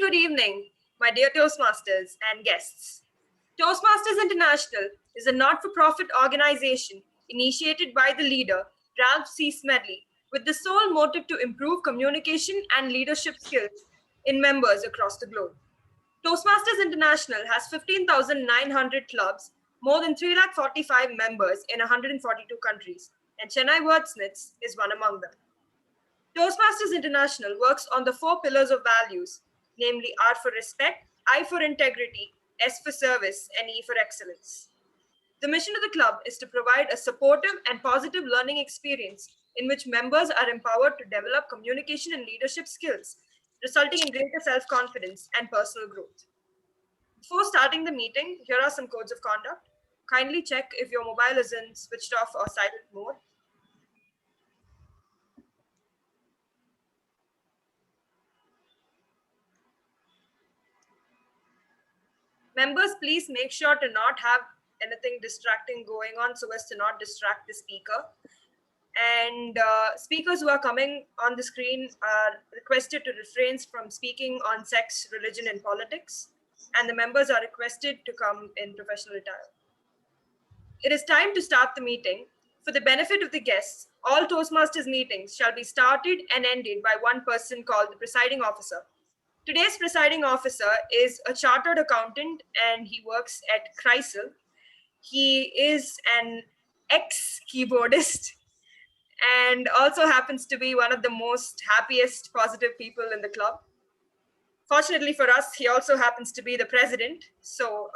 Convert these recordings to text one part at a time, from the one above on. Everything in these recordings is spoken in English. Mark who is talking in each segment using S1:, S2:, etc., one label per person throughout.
S1: good evening, my dear Toastmasters and guests. Toastmasters International is a not-for-profit organization initiated by the leader, Ralph C. Smedley, with the sole motive to improve communication and leadership skills in members across the globe. Toastmasters International has 15,900 clubs, more than 345 members in 142 countries, and Chennai Wordsmiths is one among them. Toastmasters International works on the 4 pillars of values, namely R for respect, I for integrity, S for service, and E for excellence. The mission of the club is to provide a supportive and positive learning experience in which members are empowered to develop communication and leadership skills, resulting in greater self-confidence and personal growth. Before starting the meeting, here are some codes of conduct. Kindly check if your mobile is in switched off or silent mode. Members, please make sure to not have anything distracting going on so as to not distract the speaker. And speakers who are coming on the screen are requested to refrain from speaking on sex, religion, and politics. And the members are requested to come in professional attire. It is time to start the meeting. For the benefit of the guests, all Toastmasters meetings shall be started and ended by one person called the presiding officer. Today's presiding officer is a chartered accountant and he works at Chrysler. He is an ex-keyboardist and also happens to be one of the most happiest, positive people in the club. Fortunately for us, he also happens to be the president. So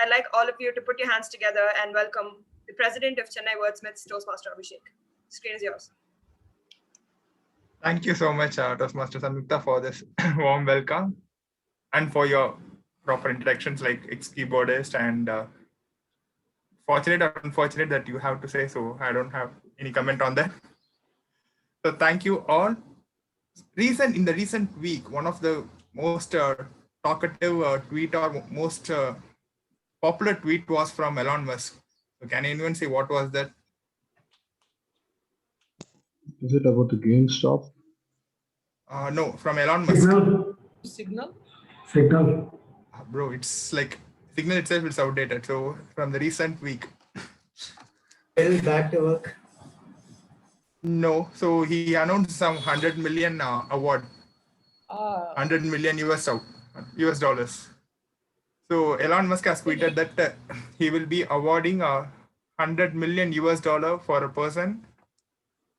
S1: I'd like all of you to put your hands together and welcome the president of Chennai Wordsmiths, Toastmaster Abhishek. The screen is yours.
S2: Thank you so much, Toastmaster Samyukta, for this warm welcome and for your proper introductions like ex-keyboardist and fortunate or unfortunate that you have to say, so I don't have any comment on that. So thank you all. In the recent week, one of the most talkative tweet or most popular tweet was from Elon Musk. So can anyone say what was that?
S3: Is it about the GameStop?
S2: No, from Elon Musk.
S4: Signal.
S2: Bro, it's like Signal itself is outdated. So from the recent week.
S4: Is back to work?
S2: No, so he announced some 100 million award. 100 million US dollars. So Elon Musk has tweeted that he will be awarding 100 million US dollar for a person.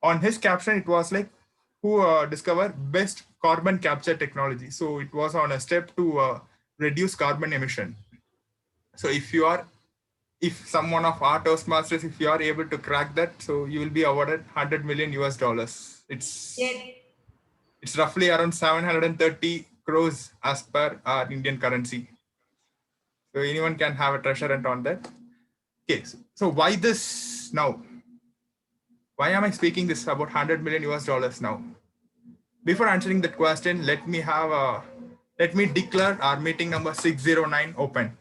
S2: On his caption, it was like, who discovered best carbon capture technology. So it was on a step to reduce carbon emission. So if someone of our Toastmasters, if you are able to crack that, so you will be awarded 100 million US dollars. It's roughly around 730 crores as per our Indian currency. So anyone can have a treasure hunt on that. Okay, so why this now? Why am I speaking this about 100 million US dollars now? Before answering that question, let me declare our meeting number 609 open.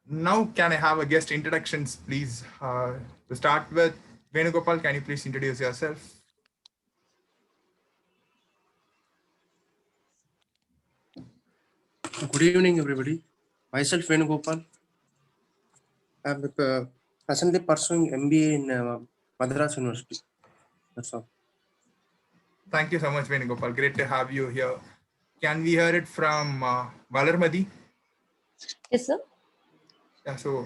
S2: Now, can I have a guest introductions, please? To start with, Venugopal, can you please introduce yourself?
S5: Good evening, everybody. Myself, Venugopal. I'm presently pursuing MBA in Madras University. That's all.
S2: Thank you so much, Venugopal. Great to have you here. Can we hear it from Valarmadi?
S6: Yes, sir.
S2: Yeah, so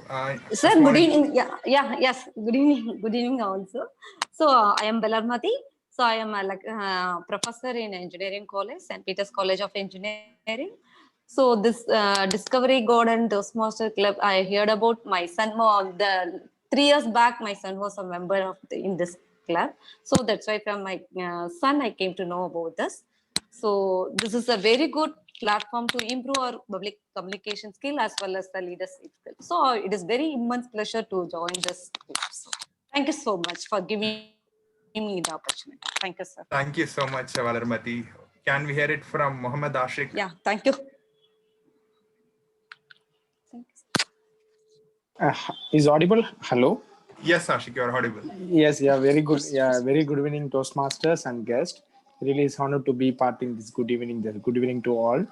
S6: sir, good evening. Yes. Good evening also. So I am Valarmadi. So I am a professor in engineering college, St. Peter's College of Engineering. So this Discovery Garden Toastmaster Club, I heard about my son. 3 years back, my son was a member of in this club. So that's why from my son, I came to know about this. So this is a very good platform to improve our public communication skill as well as the leadership skill. So it is very immense pleasure to join this group. So thank you so much for giving me the opportunity. Thank you, sir.
S2: Thank you so much, Valarmati. Can we hear it from Mohammed Ashik?
S6: Yeah, thank you.
S7: Is audible? Hello.
S2: Yes, Ashik, you're audible.
S7: Yes, yeah, very good. Yeah, very good evening, Toastmasters and guests. Really is honored to be part in this good evening. Good evening to all.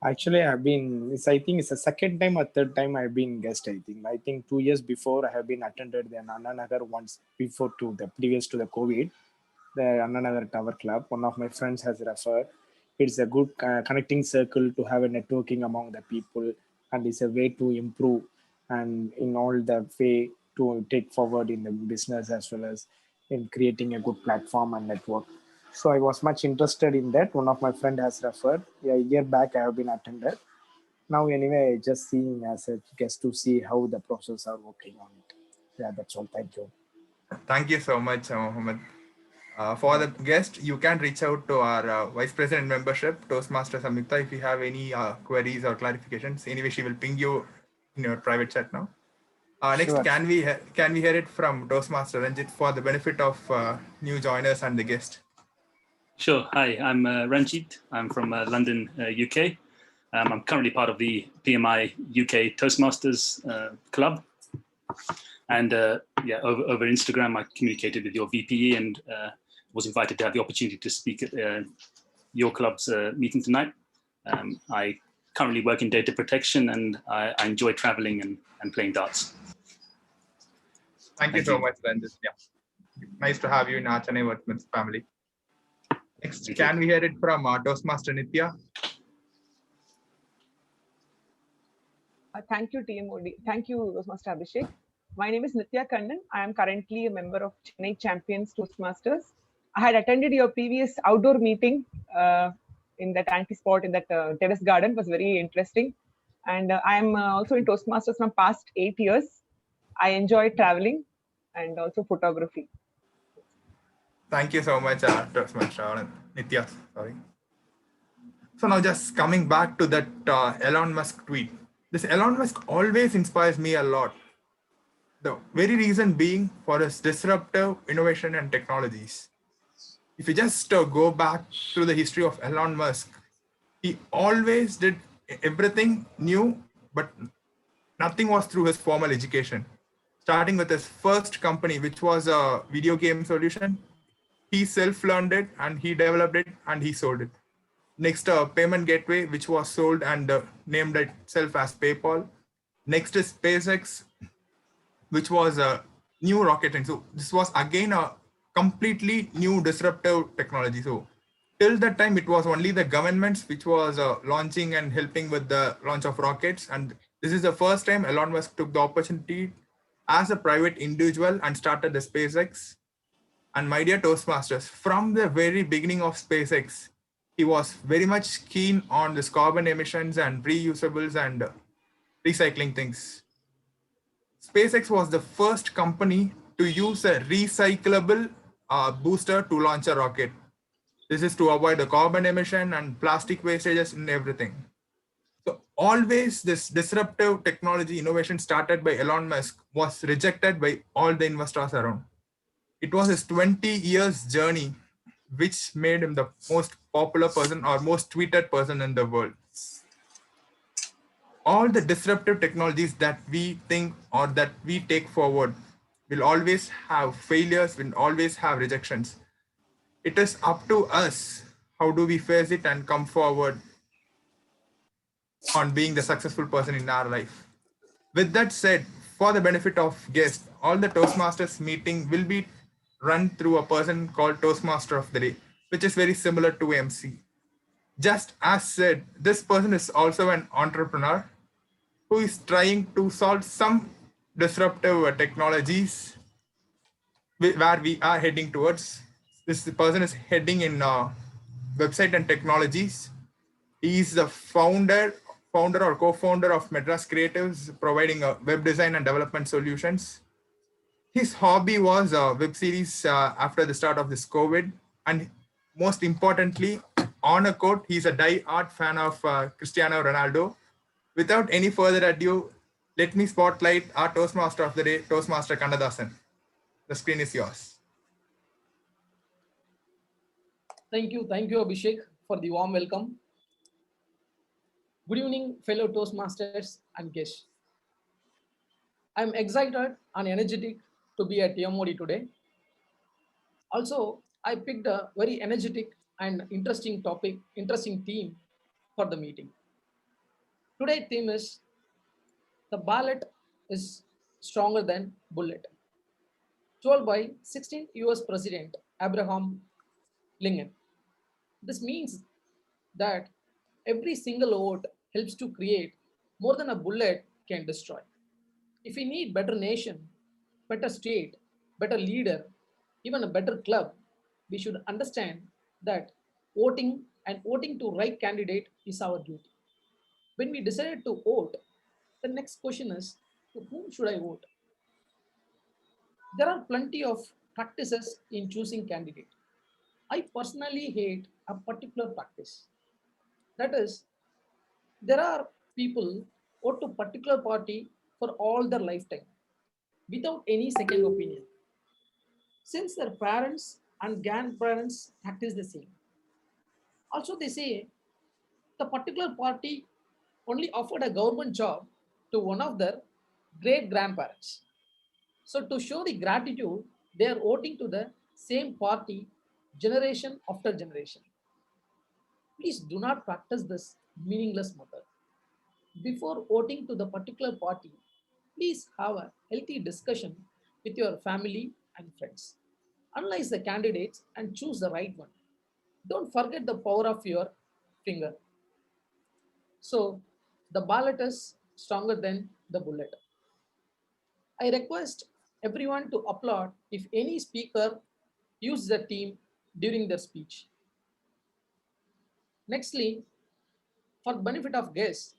S7: Actually, I think it's the second time or third time I've been guest. I think 2 years before I have been attended the Annanagar once before to the previous to the COVID, the Annanagar Tower Club. One of my friends has referred. It's a good connecting circle to have a networking among the people, and it's a way to improve and in all the way to take forward in the business as well as in creating a good platform and network. So I was much interested in that. One of my friend has referred. Yeah, a year back I have been attended. Now anyway, just seeing as a guest to see how the process are working on it. Yeah, that's all. Thank you.
S2: Thank you so much, Mohammed. For the guest, you can reach out to our Vice President membership, Toastmaster Samyukta, if you have any queries or clarifications. Anyway, she will ping you in your private chat now. Next,
S7: Sure.
S2: can we hear it from Toastmaster Ranjit for the benefit of new joiners and the guest?
S8: Sure. Hi, I'm Ranjit. I'm from London, UK. I'm currently part of the PMI UK Toastmasters Club. And over Instagram, I communicated with your VPE and was invited to have the opportunity to speak at your club's meeting tonight. I currently work in data protection and I enjoy traveling and playing darts.
S2: Thank you so much, Ranjit. Yeah. Nice to have you in our Chennai Wordsmiths family. Next, can we hear it from Toastmaster Nitya?
S9: Thank you, TMOD. Thank you, Toastmaster Abhishek. My name is Nitya Kannan. I am currently a member of Chennai Champions Toastmasters. I had attended your previous outdoor meeting in that anti-sport in that terrace garden. It was very interesting. And I am also in Toastmasters from past 8 years. I enjoy traveling and also photography.
S2: Thank you so much, Toastmaster Nitya. Sorry. So now just coming back to that Elon Musk tweet. This Elon Musk always inspires me a lot. The very reason being for his disruptive innovation and technologies. If you just go back through the history of Elon Musk, he always did everything new, but nothing was through his formal education. Starting with his first company, which was a video game solution, he self-learned it and he developed it and he sold it. Next, payment gateway, which was sold and named itself as PayPal. Next is SpaceX, which was a new rocket. And so this was again a completely new disruptive technology. So till that time, it was only the governments which was launching and helping with the launch of rockets. And this is the first time Elon Musk took the opportunity as a private individual and started the SpaceX. And my dear Toastmasters, from the very beginning of SpaceX, he was very much keen on this carbon emissions and reusables and recycling things. SpaceX was the first company to use a recyclable booster to launch a rocket. This is to avoid the carbon emission and plastic wastages and everything. So always this disruptive technology innovation started by Elon Musk was rejected by all the investors around. It was his 20 years journey which made him the most popular person or most tweeted person in the world. All the disruptive technologies that we think or that we take forward will always have failures, will always have rejections. It is up to us how do we face it and come forward on being the successful person in our life. With that said, for the benefit of guests, all the Toastmasters meeting will be run through a person called Toastmaster of the Day, which is very similar to MC. Just as said, this person is also an entrepreneur who is trying to solve some disruptive technologies where we are heading towards. This person is heading in website and technologies. He is the founder or co-founder of Madras Creatives, providing web design and development solutions. His hobby was web series after the start of this COVID. And most importantly, on a quote, he's a die-hard fan of Cristiano Ronaldo. Without any further ado, let me spotlight our Toastmaster of the Day, Toastmaster Kannadhasan. The screen is yours.
S10: Thank you, Abhishek, for the warm welcome. Good evening, fellow Toastmasters and guests. I'm excited and energetic to be at TMOD today. Also, I picked a very energetic and interesting theme for the meeting. Today's theme is the ballot is stronger than bullet, told by 16th US President Abraham Lincoln. This means that every single vote helps to create more than a bullet can destroy. If we need better nation, better state, better leader, even a better club, we should understand that voting to right candidate is our duty. When we decided to vote, the next question is, to whom should I vote? There are plenty of practices in choosing candidate. I personally hate a particular practice. That is, there are people vote to particular party for all their lifetime without any second opinion, since their parents and grandparents practice the same. Also, they say the particular party only offered a government job to one of their great grandparents. So, to show the gratitude, they are voting to the same party generation after generation. Please do not practice this meaningless method. Before voting to the particular party, please have a healthy discussion with your family and friends. Analyze the candidates and choose the right one. Don't forget the power of your finger. So, the ballot is stronger than the bullet. I request everyone to applaud if any speaker uses the team during their speech. Nextly, for benefit of guests,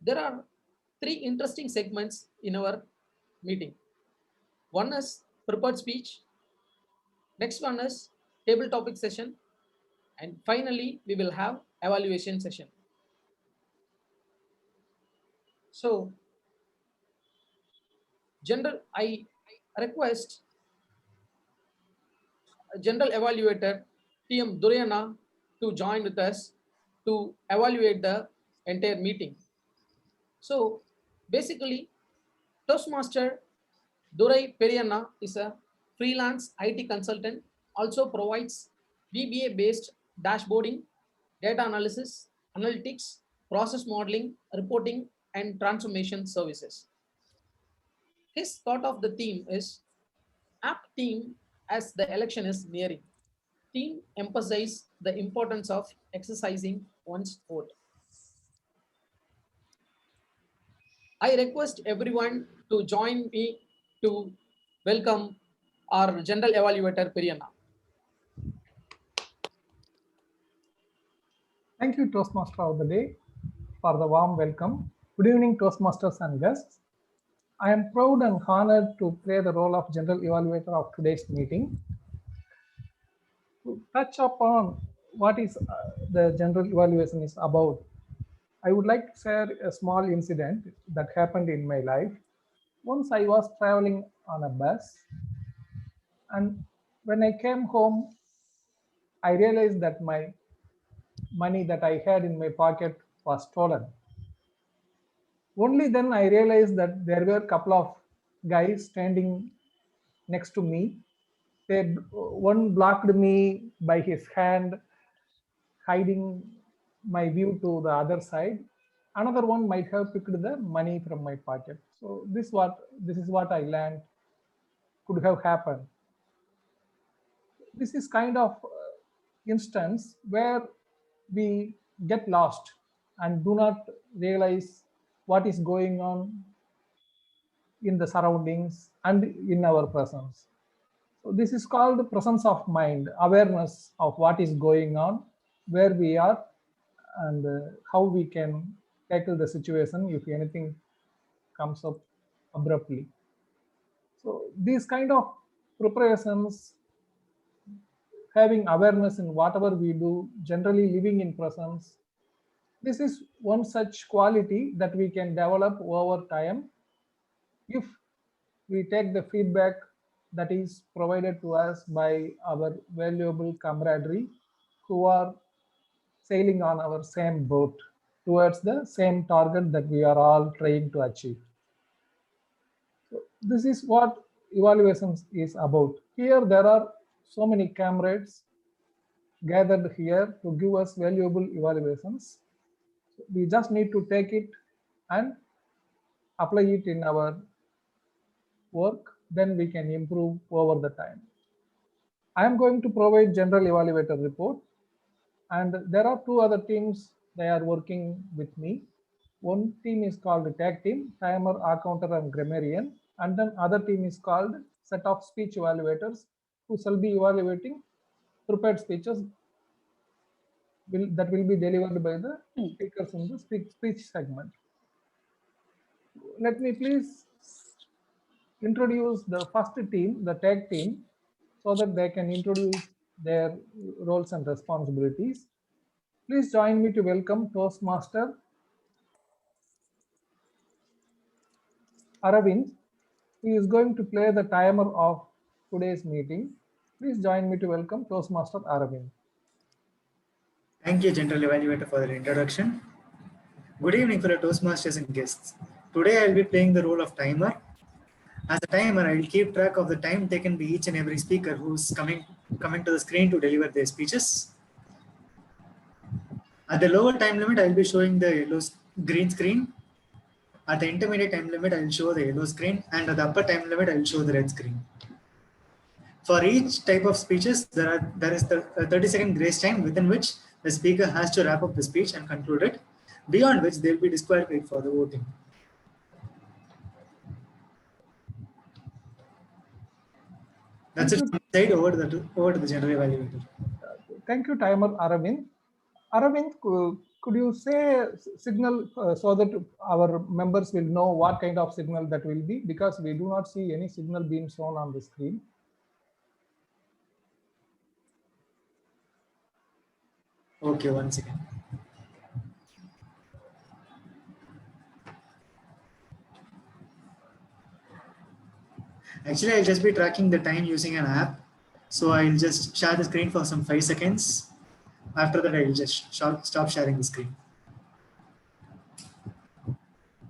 S10: there are three interesting segments in our meeting. One is prepared speech, next one is table topic session, and finally we will have evaluation session. So, I request General Evaluator Periyanna to join with us to evaluate the entire meeting. So basically, Toastmaster Periyanna is a freelance IT consultant, also provides VBA based dashboarding, data analysis, analytics, process modeling, reporting, and transformation services. His thought of the theme is app team as the election is nearing. Team emphasize the importance of exercising one's vote. I request everyone to join me to welcome our General Evaluator Periyanna.
S11: Thank you, Toastmaster of the Day, for the warm welcome. Good evening, Toastmasters and guests. I am proud and honored to play the role of General Evaluator of today's meeting. To touch upon what is the General Evaluation is about, I would like to share a small incident that happened in my life. Once I was traveling on a bus, and when I came home, I realized that my money that I had in my pocket was stolen. Only then I realized that there were a couple of guys standing next to me. One blocked me by his hand, hiding my view to the other side. Another one might have picked the money from my pocket. So this is what I learned could have happened. This is kind of instance where we get lost and do not realize what is going on in the surroundings and in our presence. So this is called presence of mind, awareness of what is going on, where we are, and how we can tackle the situation if anything comes up abruptly. So these kind of preparations, having awareness in whatever we do, generally living in presence, this is one such quality that we can develop over time if we take the feedback that is provided to us by our valuable camaraderie who are sailing on our same boat towards the same target that we are all trying to achieve. So This is what evaluations is about. Here there are so many comrades gathered here to give us valuable evaluations. We just need to take it and apply it in our work, then we can improve over the time. I am going to provide general evaluator report, and there are two other teams. They are working with me. One team is called tag team, timer, accounter, and grammarian, and then other team is called set of speech evaluators, who shall be evaluating prepared speeches that will be delivered by the speakers in the speech segment. Let me please introduce the first team, the tag team, so that they can introduce their roles and responsibilities. Please join me to welcome Toastmaster Aravind, who is going to play the timer of today's meeting. Please join me to welcome Toastmaster Aravind.
S4: Thank you, General Evaluator, for the introduction. Good evening, fellow Toastmasters and guests. Today I will be playing the role of timer. As a timer, I will keep track of the time taken by each and every speaker who's coming to the screen to deliver their speeches. At the lower time limit, I will be showing the green screen. At the intermediate time limit, I will show the yellow screen, and at the upper time limit, I will show the red screen. For each type of speeches, there is the 30-second grace time within which the speaker has to wrap up the speech and conclude it, beyond which they will be disqualified for the voting. That's it from my side. Over to the general evaluator.
S11: Thank you, timer Aravind. Aravind, could you say signal so that our members will know what kind of signal that will be, because we do not see any signal being shown on the screen.
S4: Okay, 1 second. Actually, I'll just be tracking the time using an app. So I'll just share the screen for some 5 seconds. After that, I'll just stop sharing the screen.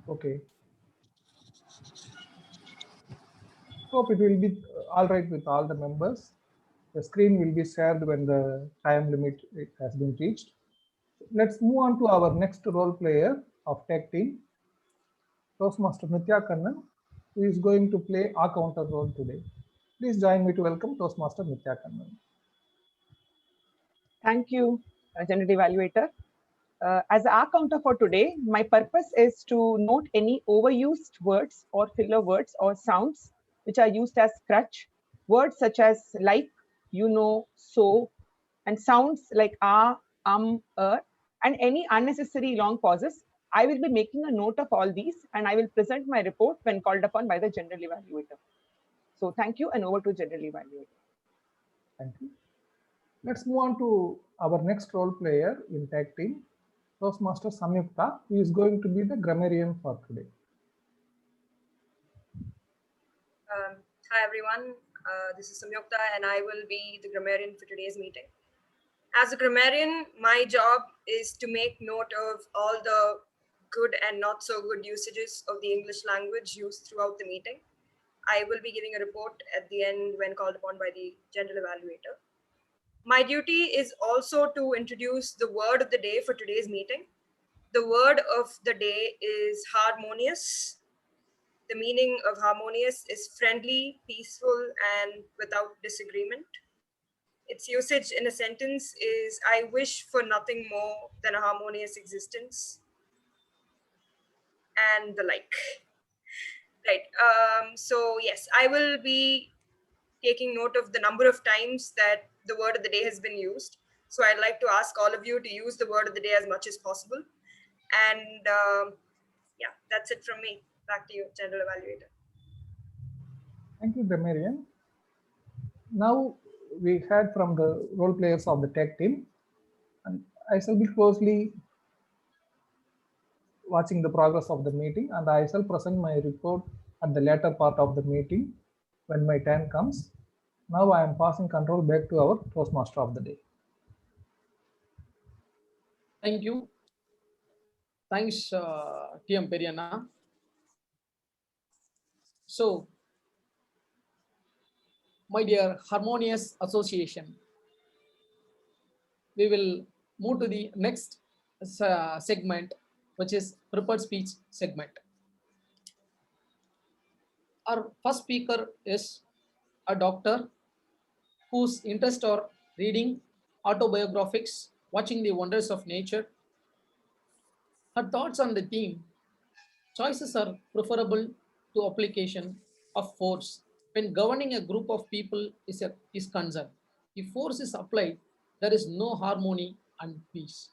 S11: Okay. Hope it will be all right with all the members. The screen will be shared when the time limit has been reached. Let's move on to our next role player of tech team, Toastmaster Nithya Kannan, who is going to play a counter role today. Please join me to welcome Toastmaster Nithya Kannan.
S9: Thank you, General Evaluator. As our counter for today, my purpose is to note any overused words or filler words or sounds which are used as crutch. Words such as like, you know, so, and sounds like and any unnecessary long pauses. I will be making a note of all these, and I will present my report when called upon by the General Evaluator. So thank you, and over to General Evaluator.
S11: Thank you. Let's move on to our next role player in tag team, Toastmaster Samyukta, who is going to be the grammarian for today.
S1: Hi everyone, this is Samyukta and I will be the grammarian for today's meeting. As a grammarian, my job is to make note of all the good and not so good usages of the English language used throughout the meeting. I will be giving a report at the end when called upon by the General Evaluator. My duty is also to introduce the word of the day for today's meeting. The word of the day is harmonious. The meaning of harmonious is friendly, peaceful, and without disagreement. Its usage in a sentence is, I wish for nothing more than a harmonious existence, and the like. Right. So yes, I will be taking note of the number of times that the word of the day has been used. So I'd like to ask all of you to use the word of the day as much as possible. And yeah, that's it from me. Back to you, General Evaluator.
S11: Thank you, grammarian. Now we heard from the role players of the tech team, and I shall be closely watching the progress of the meeting, and I shall present my report at the later part of the meeting when my turn comes. Now I am passing control back to our Toastmaster of the day.
S10: Thank you. Thanks, TM Periyanna. So my dear harmonious association, we will move to the next segment, which is prepared speech segment. Our first speaker is a doctor whose interests are reading autobiographies, watching the wonders of nature. Her thoughts on the theme, choices are preferable to application of force when governing a group of people is concerned. If force is applied, there is no harmony and peace.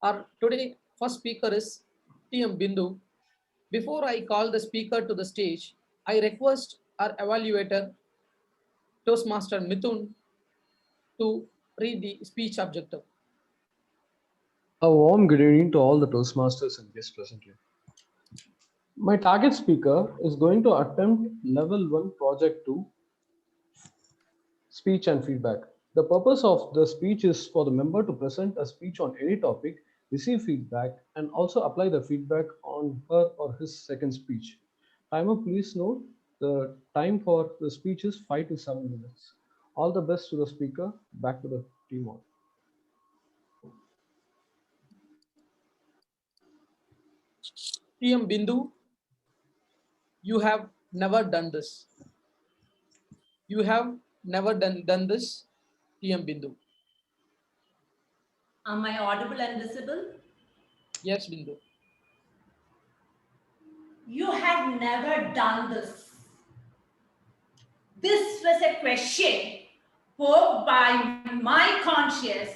S10: Our today first speaker is TM Bindu. Before I call the speaker to the stage, I request our evaluator, Toastmaster Mithun, to read the speech objective.
S3: A warm good evening to all the Toastmasters and guests present here. My target speaker is going to attempt level 1 project 2, speech and feedback. The purpose of the speech is for the member to present a speech on any topic, receive feedback, and also apply the feedback on her or his second speech. Timer, please note the time for the speech is 5 to 7 minutes. All the best to the speaker. Back to the TMOD.
S10: TM Bindu, you have never done this. You have never done this, TM Bindu.
S12: Am I audible and visible?
S10: Yes, Bindu.
S12: You had never done this. This was a question poked by my conscience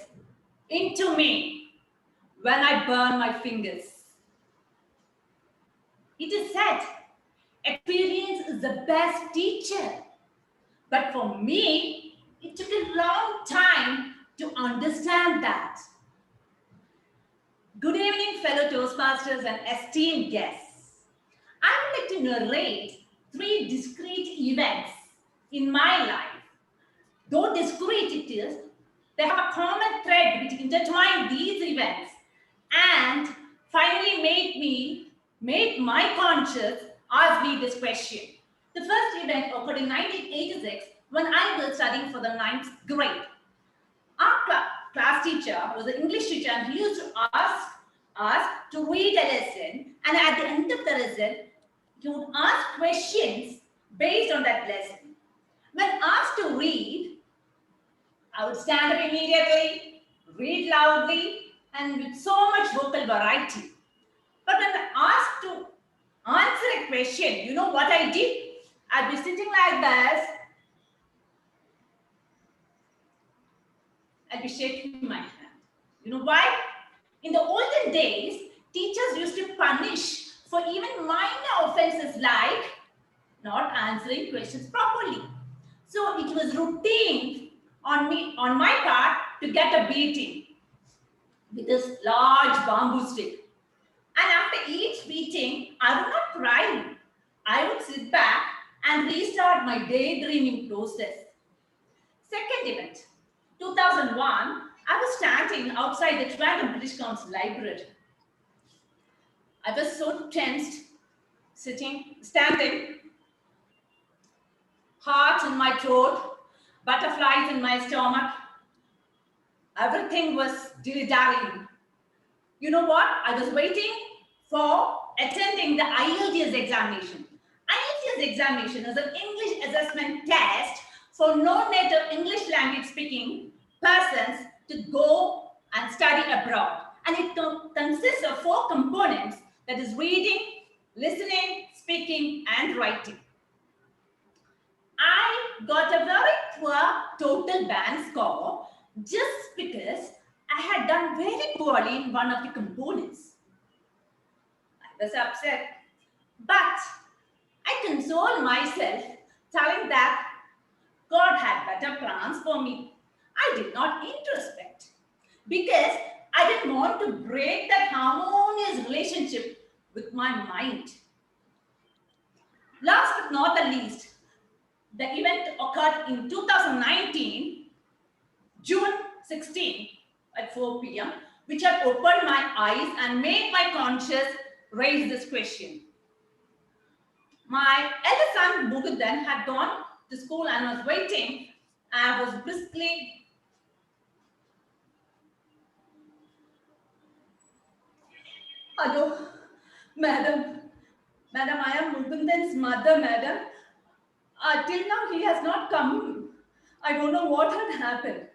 S12: into me when I burned my fingers. It is said, experience is the best teacher. But for me, it took a long time to understand that. Good evening, fellow Toastmasters and esteemed guests. I would like to narrate 3 discrete events in my life. Though discrete it is, they have a common thread which intertwined these events and finally made my conscience ask me this question. The first event occurred in 1986 when I was studying for the 9th grade. Our class teacher was an English teacher and he used to ask us to read a lesson, and at the end of the lesson, he would ask questions based on that lesson. When asked to read, I would stand up immediately, read loudly, and with so much vocal variety. But when asked to answer a question, you know what I did? I'd be sitting like this. I'd be shaking my hand. You know why? In the olden days, teachers used to punish for even minor offenses like not answering questions properly. So it was routine on my part to get a beating with this large bamboo stick. And after each beating, I would not cry. I would sit back and restart my daydreaming process. Second event, 2001, I was standing outside the Trivandrum British Council library. I was so tensed, standing, heart in my throat, butterflies in my stomach. Everything was dilly-dallying. You know what? I was waiting for attending the IELTS examination. IELTS examination is an English assessment test for non-native English language speaking persons to go and study abroad. And it consists of 4 components, that is reading, listening, speaking, and writing. I got a very poor total band score just because I had done very poorly in one of the components. I was upset, but I consoled myself telling that God had better plans for me. I did not introspect because I didn't want to break that harmonious relationship with my mind. Last but not the least, the event occurred in 2019, June 16 at 4 p.m., which had opened my eyes and made my conscience raise this question. My eldest son, Mukundan, had gone to school and was waiting. I was briskly hello, madam. Madam, I am Mukundan's mother, madam. Till now, he has not come. I don't know what had happened.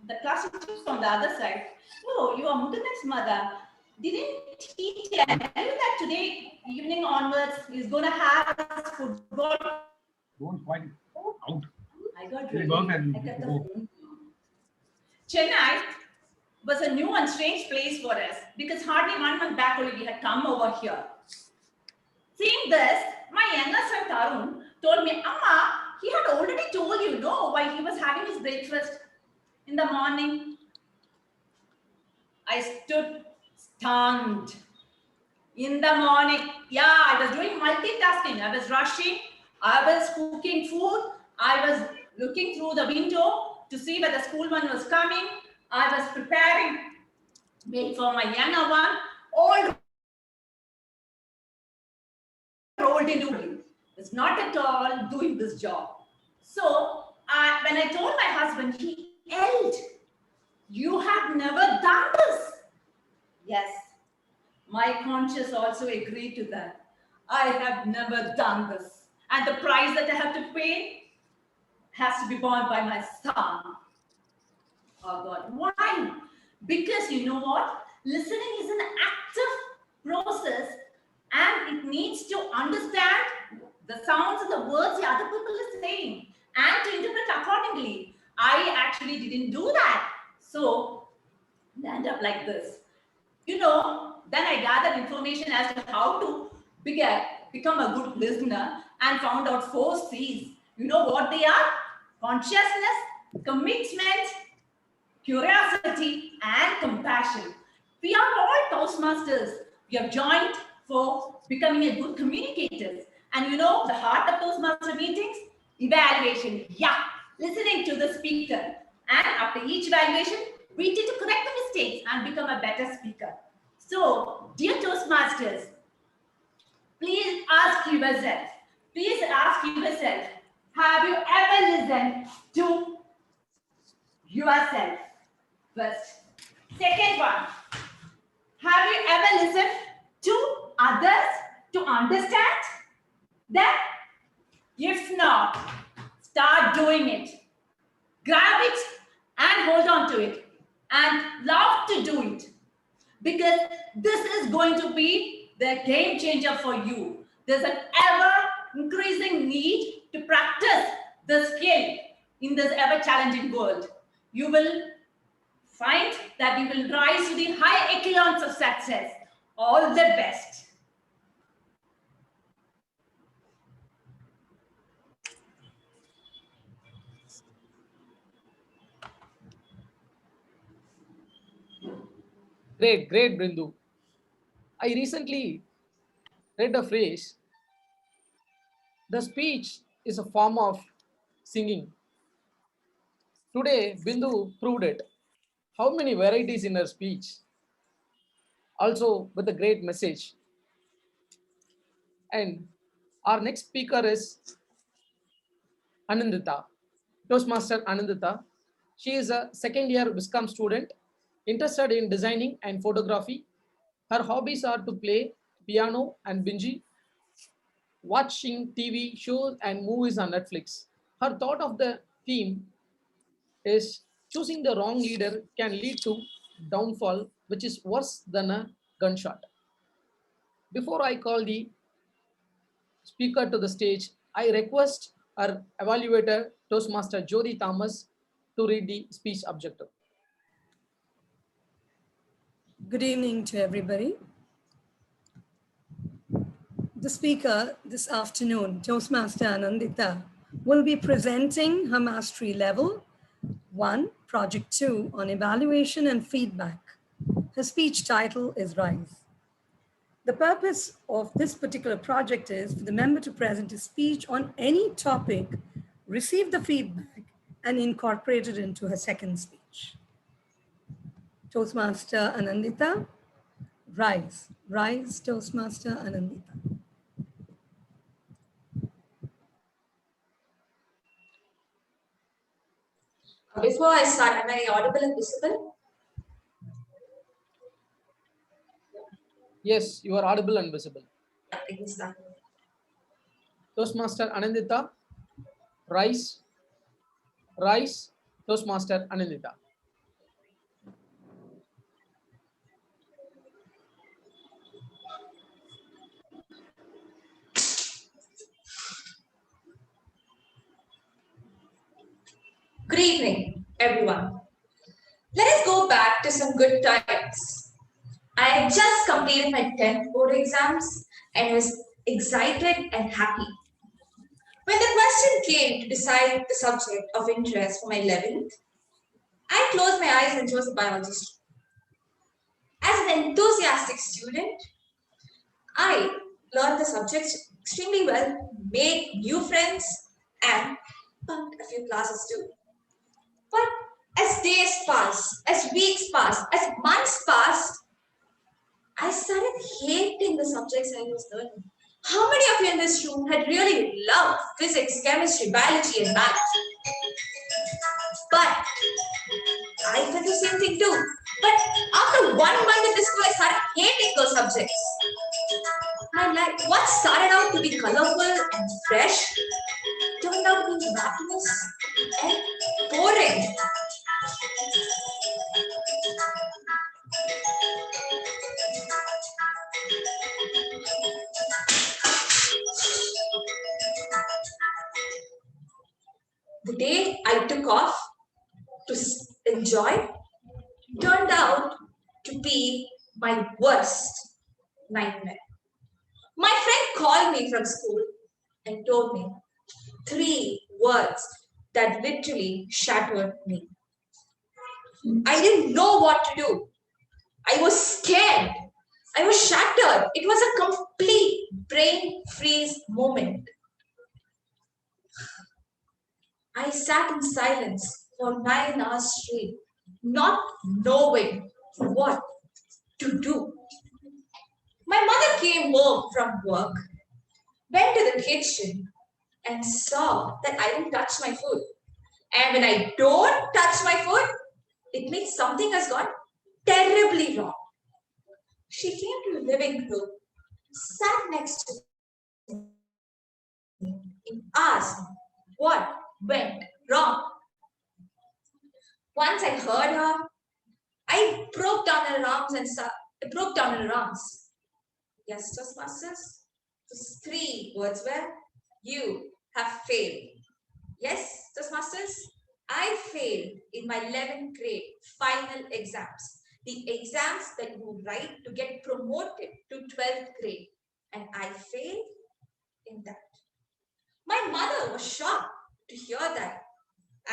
S12: The class teacher on the other side. Oh, you are Mukundan's mother. Didn't he tell you that today evening onwards he's going to have football?
S11: Don't find out.
S12: I got
S11: You
S12: ready.
S11: go and
S12: I got the
S11: go.
S12: phone. Chennai was a new and strange place for us because hardly 1 month back only we had come over here. Seeing this, my younger son Tarun told me, Amma, he had already told you, no, why he was having his breakfast in the morning. I stood stunned. In the morning, yeah, I was doing multitasking. I was rushing, I was cooking food, I was looking through the window to see whether the school one was coming. I was preparing milk for my younger one, all rolled into it. It's not at all doing this job. So when I told my husband, he yelled, "You have never done this." Yes, my conscience also agreed to that. I have never done this. And the price that I have to pay has to be borne by my son. Oh God, why? Because you know what? Listening is an active process and it needs to understand the sounds and the words the other people are saying and to interpret accordingly. I actually didn't do that. So, they end up like this. You know, then I gathered information as to how to become a good listener and found out 4 C's. You know what they are? Consciousness, commitment, curiosity, and compassion. We are all Toastmasters. We have joined for becoming a good communicators. And you know, the heart of Toastmaster meetings? Evaluation. Yeah, listening to the speaker. And after each evaluation, we need to correct the mistakes and become a better speaker. So, dear Toastmasters, please ask yourself, have you ever listened to yourself first? Second one, have you ever listened to others to understand them? If not, start doing it. Grab it and hold on to it and love to do it, because this is going to be the game changer for you. There's an ever increasing need to practice the skill in this ever challenging world. You will find that you will rise to the high echelons of success. All the best.
S10: Great, great, Brindu. I recently read a phrase, the speech is a form of singing. Today, Bindu proved it. How many varieties in her speech? Also with a great message. And our next speaker is Anandita, Toastmaster Anandita. She is a second year Viscom student, interested in designing and photography. Her hobbies are to play piano and binge, watching TV shows and movies on Netflix. Her thought of the theme is choosing the wrong leader can lead to downfall, which is worse than a gunshot. Before I call the speaker to the stage, I request our evaluator, Toastmaster Jody Thomas, to read the speech objective.
S13: Good evening to everybody. The speaker this afternoon, Toastmaster Anandita, will be presenting her mastery level 1, project 2 on evaluation and feedback. Her speech title is Rise. The purpose of this particular project is for the member to present a speech on any topic, receive the feedback, and incorporate it into her second speech. Toastmaster Anandita, Rise. Rise, Toastmaster Anandita.
S14: Before I start, am I audible and visible?
S10: Yes, you are audible and visible.
S14: Yeah, I can start.
S10: Toastmaster Anandita, rise, rise, Toastmaster Anandita.
S14: Good evening, everyone. Let us go back to some good times. I had just completed my 10th board exams and was excited and happy. When the question came to decide the subject of interest for my 11th, I closed my eyes and chose biology. As an enthusiastic student, I learned the subject extremely well, made new friends, and bunked a few classes too. But as days passed, as weeks passed, as months passed, I started hating the subjects I was learning. How many of you in this room had really loved physics, chemistry, biology, and math? But I felt the same thing too. But after 1 month in this school, I started hating those subjects. My life, what started out to be colorful and fresh, turned out to be monotonous and boring. The day I took off to enjoy turned out to be my worst nightmare. My friend called me from school and told me 3 words that literally shattered me. I didn't know what to do. I was scared. I was shattered. It was a complete brain freeze moment. I sat in silence for 9 hours straight, not knowing what to do. My mother came home from work, went to the kitchen, and saw that I didn't touch my food. And when I don't touch my food, it means something has gone terribly wrong. She came to the living room, sat next to me, and asked what went wrong. Once I heard her, I broke down in arms Yes, Toastmasters, those 3 words were, you have failed. Yes, Toastmasters, I failed in my 11th grade final exams. The exams that you write to get promoted to 12th grade. And I failed in that. My mother was shocked to hear that.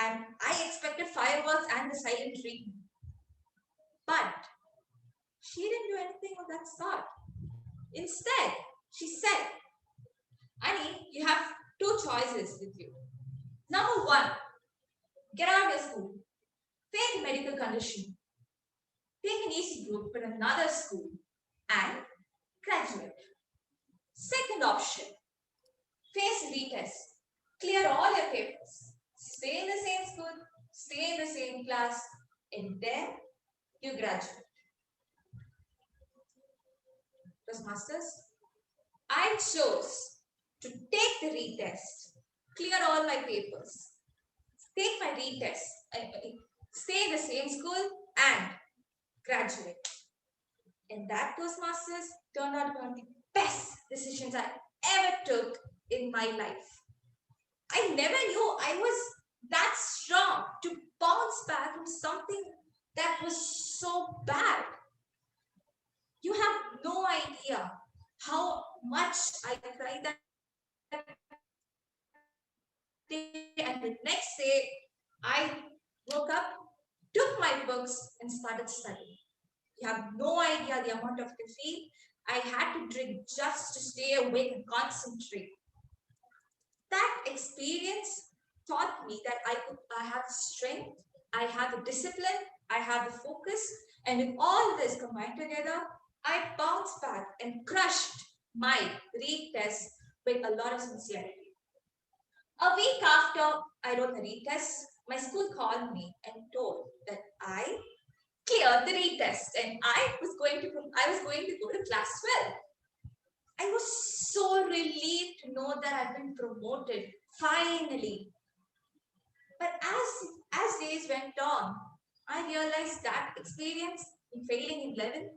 S14: And I expected fireworks and the silent treatment. But she didn't do anything of that sort. Instead, she said, Annie, you have 2 choices with you. Number 1, get out of your school, face a medical condition, take an easy group in another school, and graduate. Second option, face retest, clear all your papers, stay in the same school, stay in the same class, and then you graduate. Toastmasters, I chose to take the retest, clear all my papers, take my retest, stay in the same school, and graduate. And that, Toastmasters, turned out to be one of the best decisions I ever took in my life. I never knew I was that strong to bounce back from something that was so bad. You have no idea how much I cried that day, and the next day I woke up, took my books, and started studying. You have no idea the amount of caffeine I had to drink just to stay awake and concentrate. That experience taught me that I have the strength, I have the discipline, I have the focus, and if all this combined together, I bounced back and crushed my retest with a lot of sincerity. A week after I wrote the retest, my school called me and told that I cleared the retest and I was going to go to class 12. I was so relieved to know that I've been promoted finally. But as days went on, I realized that experience in failing in 11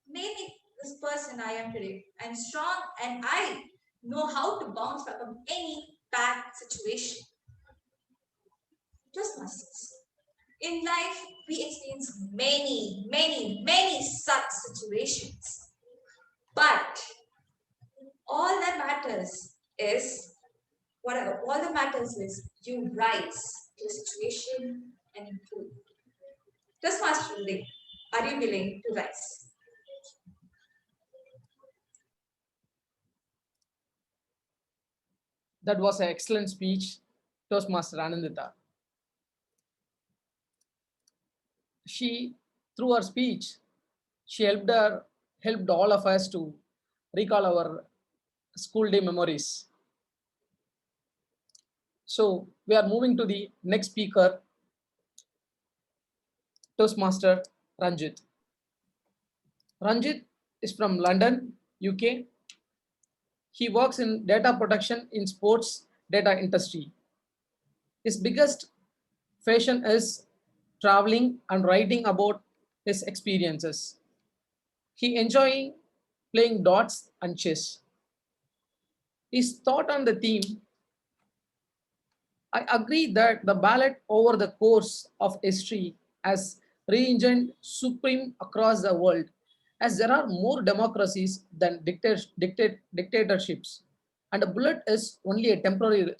S14: made me this person I am today. I'm strong and I know how to bounce back from any bad situation. Toastmasters. In life, we experience many such situations. But all that matters is you rise to the situation and improve. Toastmaster today, are you willing to rise?
S10: That was an excellent speech, Toastmaster Anandita. Through her speech, she helped all of us to recall our school day memories. So we are moving to the next speaker, Toastmaster Ranjit. Ranjit is from London, UK. He works in data protection in sports data industry. His biggest passion is traveling and writing about his experiences. He enjoys playing darts and chess. His thought on the theme, I agree that the ballot over the course of history has reigned supreme across the world, as there are more democracies than dictatorships, and a bullet is only a temporary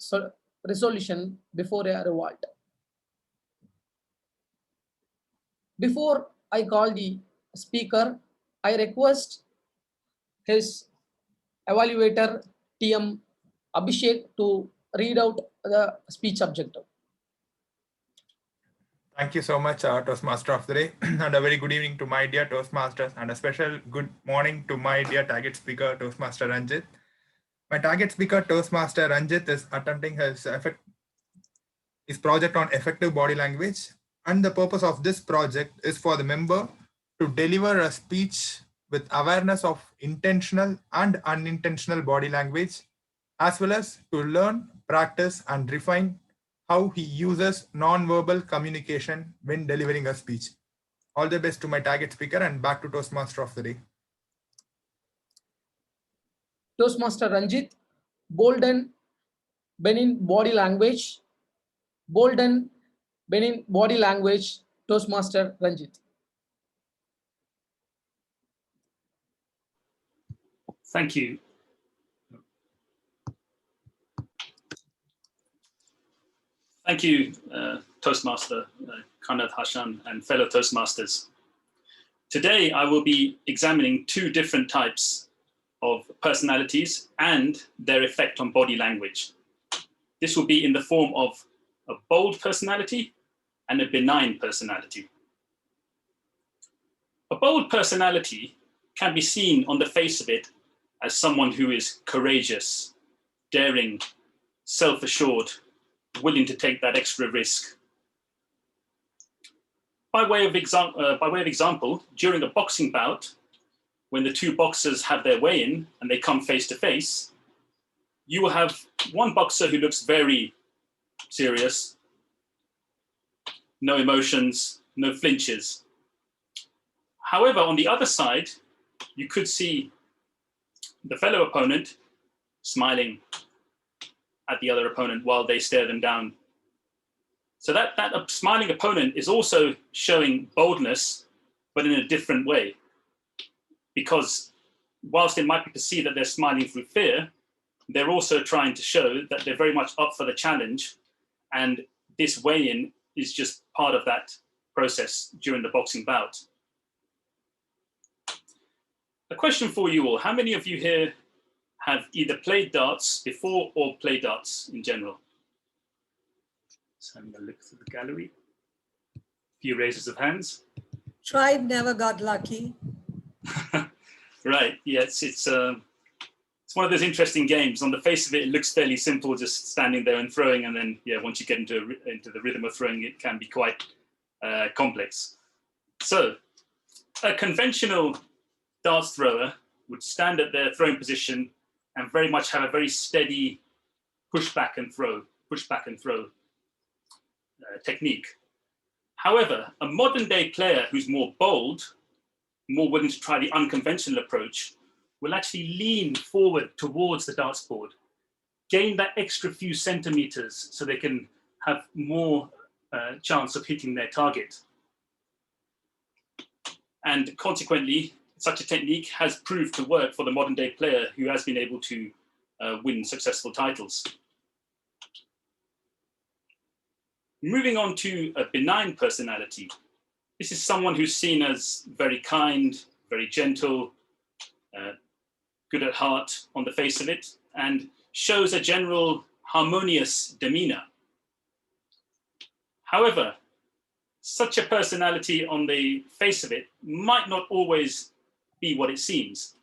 S10: resolution before a revolt. Before I call the speaker, I request his evaluator TM Abhishek to read out the speech objective.
S2: Thank you so much, Toastmaster of the Day, and a very good evening to my dear Toastmasters, and a special good morning to my dear target speaker, Toastmaster Ranjit. My target speaker, Toastmaster Ranjit, is attempting his project on effective body language, and the purpose of this project is for the member to deliver a speech with awareness of intentional and unintentional body language, as well as to learn, practice, and refine how he uses non-verbal communication when delivering a speech. All the best to my target speaker, and back to Toastmaster of the Day.
S10: Toastmaster Ranjit, bold and benign body language. Bold and benign body language, Toastmaster Ranjit.
S8: Thank you. Thank you, Toastmaster Kannadhasan and fellow Toastmasters. Today, I will be examining two different types of personalities and their effect on body language. This will be in the form of a bold personality and a benign personality. A bold personality can be seen on the face of it as someone who is courageous, daring, self-assured, willing to take that extra risk. By way of example, during a boxing bout, when the two boxers have their weigh-in and they come face to face, you will have one boxer who looks very serious, no emotions, no flinches. However, on the other side, you could see the fellow opponent smiling at the other opponent while they stare them down. So that smiling opponent is also showing boldness, but in a different way. Because whilst it might be perceived that they're smiling through fear, they're also trying to show that they're very much up for the challenge. And this weigh-in is just part of that process during the boxing bout. A question for you all. How many of you here have either played darts before or play darts in general? Let's have a look through the gallery. A few raises of hands.
S13: Tried, never got lucky.
S8: Right. Yes, it's one of those interesting games. On the face of it, it looks fairly simple, just standing there and throwing, and then once you get into the rhythm of throwing, it can be quite complex. So, a conventional darts thrower would stand at their throwing position and very much have a very steady push back and throw technique. However, a modern day player who's more bold, more willing to try the unconventional approach, will actually lean forward towards the darts board, gain that extra few centimeters so they can have more chance of hitting their target. And consequently, such a technique has proved to work for the modern day player who has been able to win successful titles. Moving on to a benign personality. This is someone who's seen as very kind, very gentle, good at heart on the face of it, and shows a general harmonious demeanor. However, such a personality on the face of it might not always be what it seems.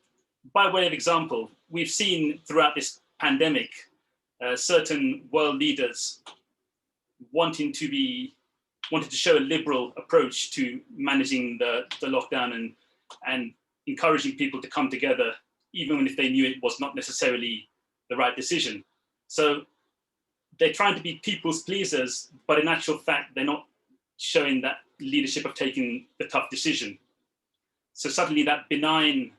S8: By way of example, we've seen throughout this pandemic certain world leaders wanting to show a liberal approach to managing the lockdown and encouraging people to come together, even if they knew it was not necessarily the right decision. So they're trying to be people's pleasers, but in actual fact, they're not showing that leadership of taking the tough decision. So suddenly that benign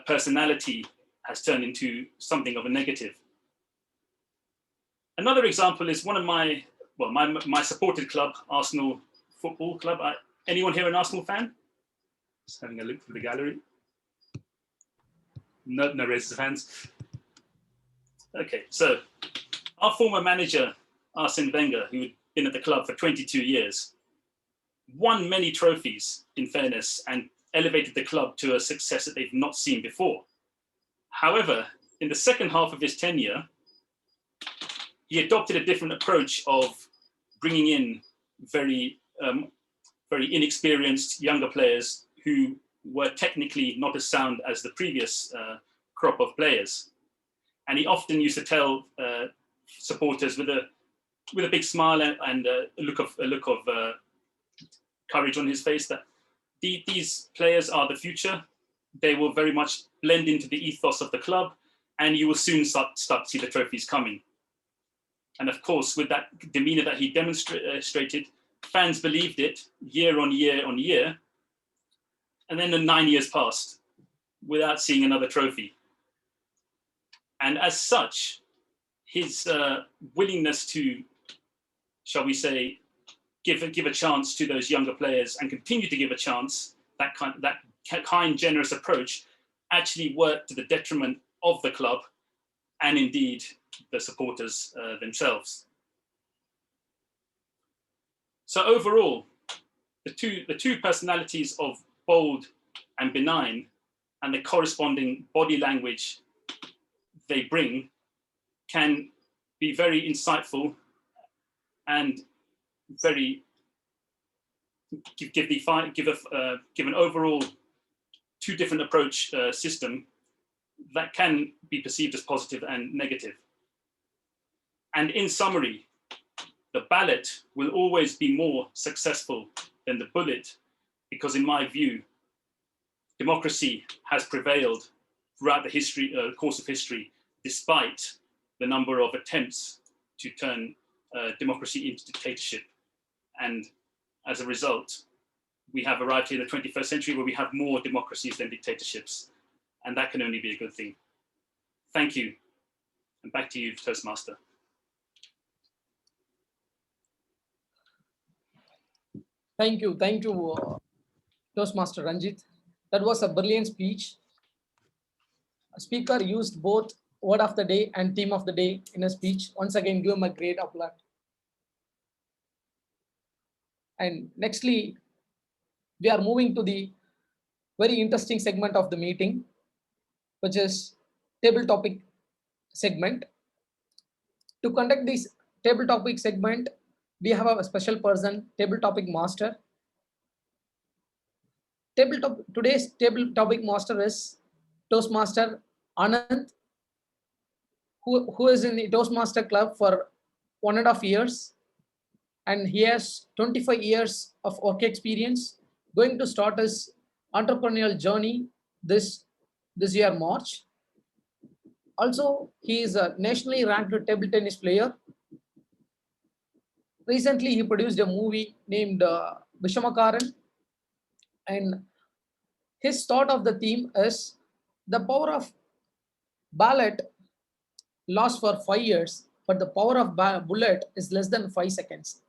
S8: personality has turned into something of a negative. Another example is one of my supported club, Arsenal Football Club. Anyone here an Arsenal fan? Just having a look through the gallery. No raises of hands. Okay, so our former manager, Arsene Wenger, who had been at the club for 22 years, won many trophies, in fairness, and elevated the club to a success that they've not seen before. However, in the second half of his tenure, he adopted a different approach of bringing in very inexperienced younger players who were technically not as sound as the previous crop of players. And he often used to tell supporters with a big smile and a look of courage on his face that these players are the future. They will very much blend into the ethos of the club, and you will soon start to see the trophies coming. And of course, with that demeanor that he demonstrated, fans believed it year on year on year. And then the 9 years passed without seeing another trophy. And as such, his willingness to, shall we say, give a chance to those younger players and continue to give a chance, that kind, generous approach actually worked to the detriment of the club and indeed the supporters themselves. So overall, the two personalities of bold and benign and the corresponding body language they bring can be very insightful and very give an overall two different approach system that can be perceived as positive and negative. And in summary, the ballot will always be more successful than the bullet, because in my view, democracy has prevailed throughout the course of history, despite the number of attempts to turn democracy into dictatorship. And as a result, we have arrived here in the 21st century where we have more democracies than dictatorships. And that can only be a good thing. Thank you. And back to you, Toastmaster.
S10: Thank you, Toastmaster Ranjit. That was a brilliant speech. A speaker used both word of the day and theme of the day in a speech. Once again, give him a great applause. And nextly, we are moving to the very interesting segment of the meeting, which is table topic segment. To conduct this table topic segment, we have a special person, table topic master. Today's table topic master is Toastmaster Anand, who is in the Toastmaster Club for 1.5 years, and he has 25 years of work experience, going to start his entrepreneurial journey this year, March. Also, he is a nationally ranked table tennis player. Recently, he produced a movie named Vishamakaran, and his thought of the theme is the power of ballot lasts for 5 years, but the power of bullet is less than 5 seconds.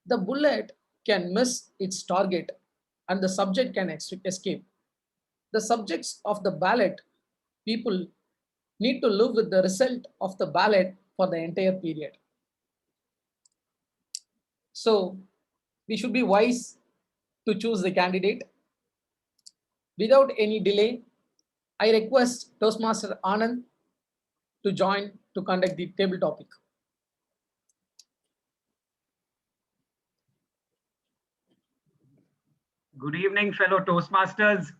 S10: The bullet can miss its target and the subject can escape. The subjects of the ballot, people need to live with the result of the ballot for the entire period. So we should be wise to choose the candidate. Without any delay, I request Toastmaster Anand to join to conduct the table topic.
S15: Good evening, fellow Toastmasters.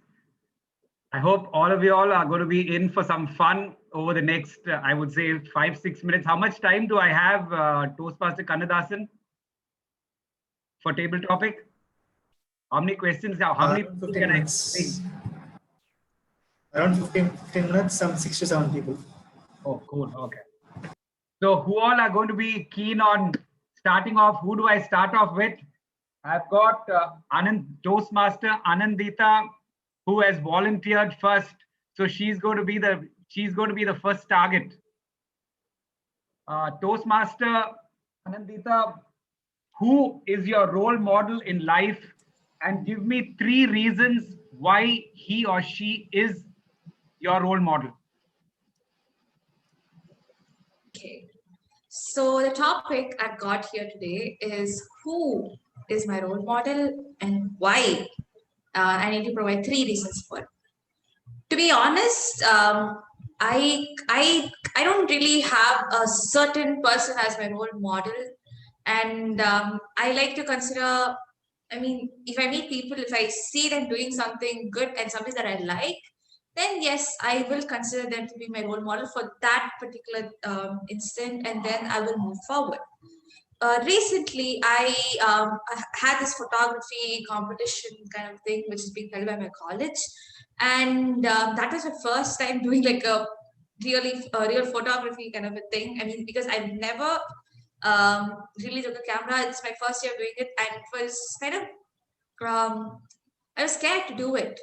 S15: I hope all of you all are going to be in for some fun over the next, I would say, 5-6 minutes. How much time do I have, Toastmaster Kannadhasan, for table topic? How many questions? How many people can I bring?
S4: Around 15 minutes, some 6 to 7 people.
S15: Oh, cool. Okay. So who all are going to be keen on starting off? Who do I start off with? I've got Anand, Toastmaster Anandita, who has volunteered first. So she's going to be the first target. Toastmaster Anandita, who is your role model in life? And give me 3 reasons why he or she is your role model.
S14: Okay. So the topic I've got here today is who is my role model and why. I need to provide 3 reasons for it. To be honest, I don't really have a certain person as my role model, and I like to consider. I mean, if I meet people, if I see them doing something good and something that I like, then yes, I will consider them to be my role model for that particular instant, and then I will move forward. Recently, I had this photography competition kind of thing, which is being held by my college, and that was my first time doing like a real photography kind of a thing. I mean, because I've never really took a camera. It's my first year doing it, and it was kind of I was scared to do it.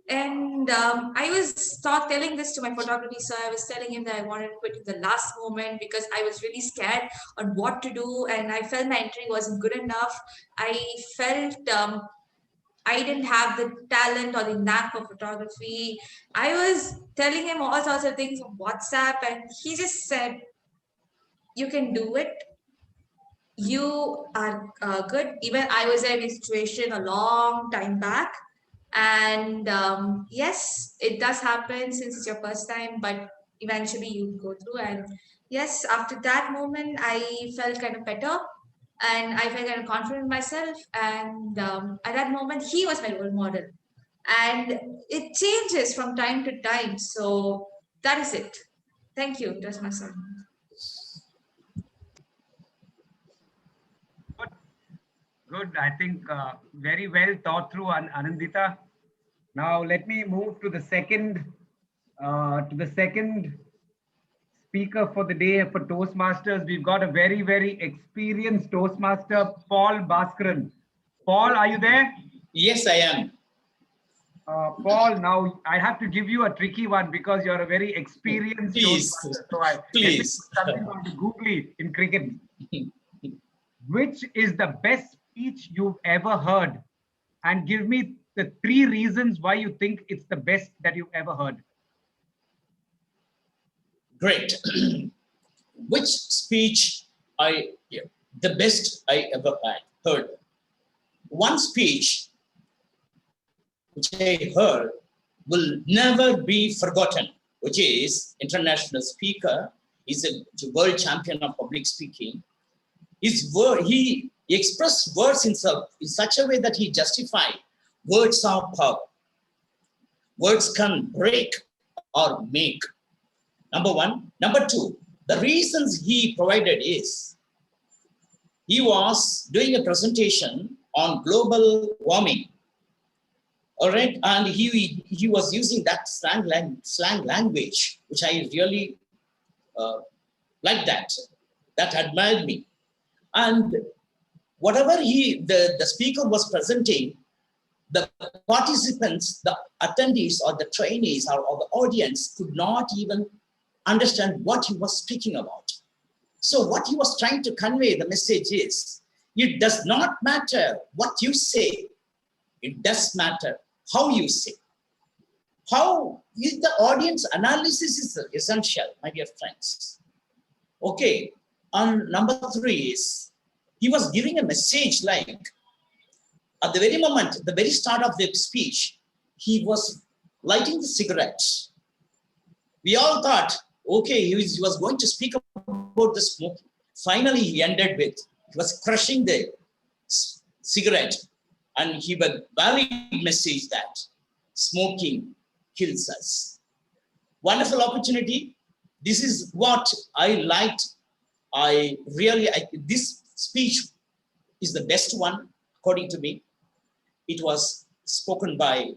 S14: And I was telling this to my photography sir. I was telling him that I wanted to quit in the last moment because I was really scared on what to do, and I felt my entry wasn't good enough. I felt I didn't have the talent or the knack for photography. I was telling him all sorts of things on WhatsApp, and he just said, "You can do it. You are good." Even I was in a situation a long time back. And yes, it does happen since it's your first time, but eventually you go through. And yes, after that moment, I felt kind of better and I felt kind of confident in myself. And at that moment, he was my role model. And it changes from time to time. So that is it. Thank you. That's my son.
S15: Good. I think very well thought through, Anandita. Now let me move to the second speaker for the day for Toastmasters. We've got a very, very experienced Toastmaster, Paul Bhaskaran. Paul, are you there?
S16: Yes, I am.
S15: Paul, now I have to give you a tricky one because you're a very experienced Toastmaster. So
S16: please.
S15: Something on googly in cricket. Which is the best speech you've ever heard? And give me the 3 reasons why you think it's the best that you've ever heard.
S16: Great. Which speech the best I ever heard? One speech which I heard will never be forgotten, which is international speaker. He's a world champion of public speaking. He expressed words in such a way that he justified words are power. Words can break or make. Number one. Number two, the reasons he provided is he was doing a presentation on global warming. All right, and he was using that slang language, which I really like that. That admired me. And whatever the speaker was presenting, the participants, the attendees or the trainees or the audience could not even understand what he was speaking about. So what he was trying to convey, the message is, it does not matter what you say, it does matter how you say. How is the audience analysis is essential, my dear friends. Okay, and number three is, he was giving a message like, at the very moment, the very start of the speech, he was lighting the cigarettes. We all thought, okay, he was going to speak about the smoking. Finally, he ended with, he was crushing the cigarette, and he was valid message that smoking kills us. Wonderful opportunity. This is what I liked. This speech is the best one, according to me. It was spoken by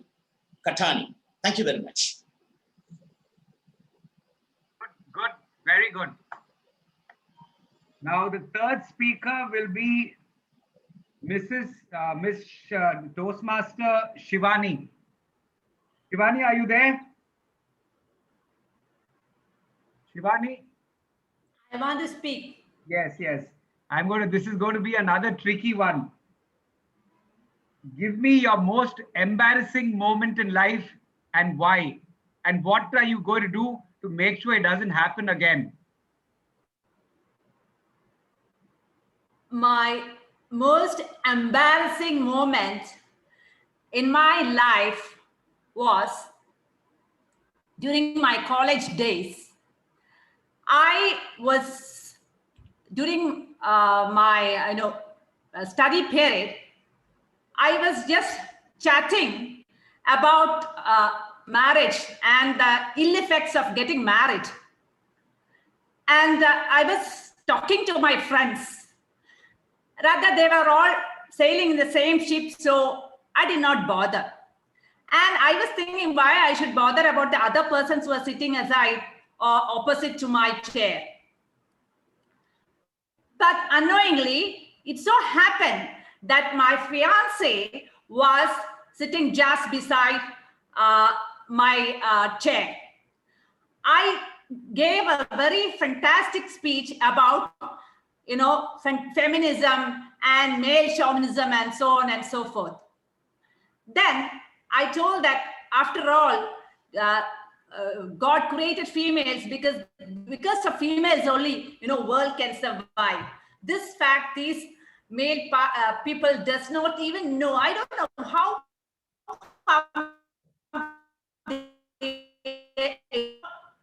S16: Katani. Thank you very much.
S15: Good, very good. Now the third speaker will be Miss Toastmaster Shivani. Shivani, are you there? Shivani?
S12: I want to speak.
S15: Yes, yes. This is going to be another tricky one. Give me your most embarrassing moment in life and why. And what are you going to do to make sure it doesn't happen again?
S12: My most embarrassing moment in my life was during my college days. I was during my study period. I was just chatting about marriage and the ill effects of getting married, and I was talking to my friends. Rather, they were all sailing in the same ship, so I did not bother. And I was thinking why I should bother about the other persons who were sitting aside or opposite to my chair. But unknowingly, it so happened that my fiance was sitting just beside my chair. I gave a very fantastic speech about feminism and male chauvinism and so on and so forth. Then I told that after all, God created females because of females only, world can survive. This fact these male people does not even know. I don't know how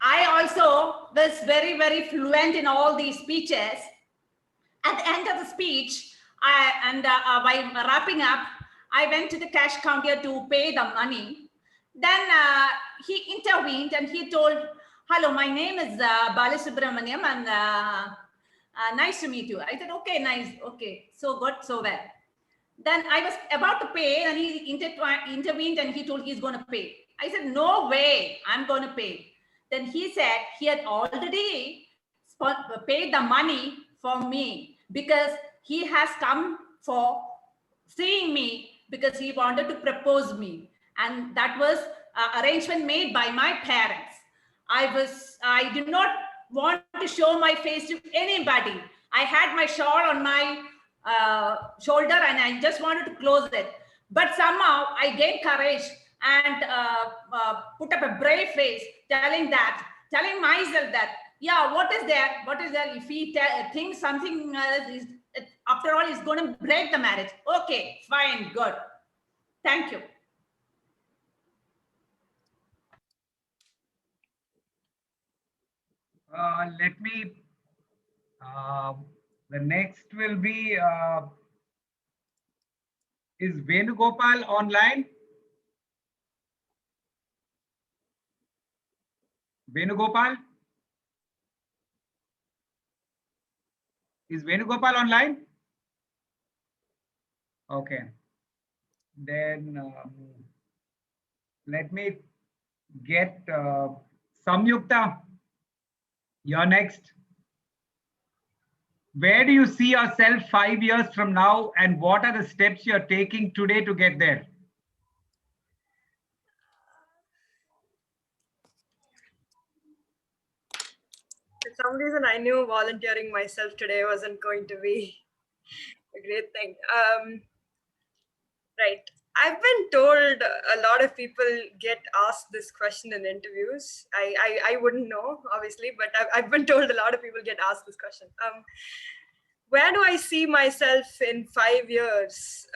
S12: I also was very, very fluent in all these speeches. At the end of the speech, by wrapping up, I went to the cash counter to pay the money. Then he intervened and he told, "Hello, my name is Balasubramaniam, and nice to meet you." I said, "Okay, nice, okay, so good, so well." Then I was about to pay, and he intervened and he told he's going to pay. I said, "No way, I'm going to pay." Then he said he had already paid the money for me because he has come for seeing me because he wanted to propose me. And that was arrangement made by my parents. I did not want to show my face to anybody. I had my shawl on my shoulder and I just wanted to close it. But somehow I gained courage and put up a brave face telling myself that, yeah, what is there? If he thinks something is, after all, is going to break the marriage. Okay, fine, good. Thank you.
S15: Let me, the next will be, is Venugopal online? Venugopal? Is Venugopal online? Okay. Then let me get Samyukta. You're next. Where do you see yourself 5 years from now, and what are the steps you're taking today to get there?
S1: For some reason, I knew volunteering myself today wasn't going to be a great thing. Right. I've been told a lot of people get asked this question in interviews. I wouldn't know, obviously, but I've been told a lot of people get asked this question. Where do I see myself in 5 years?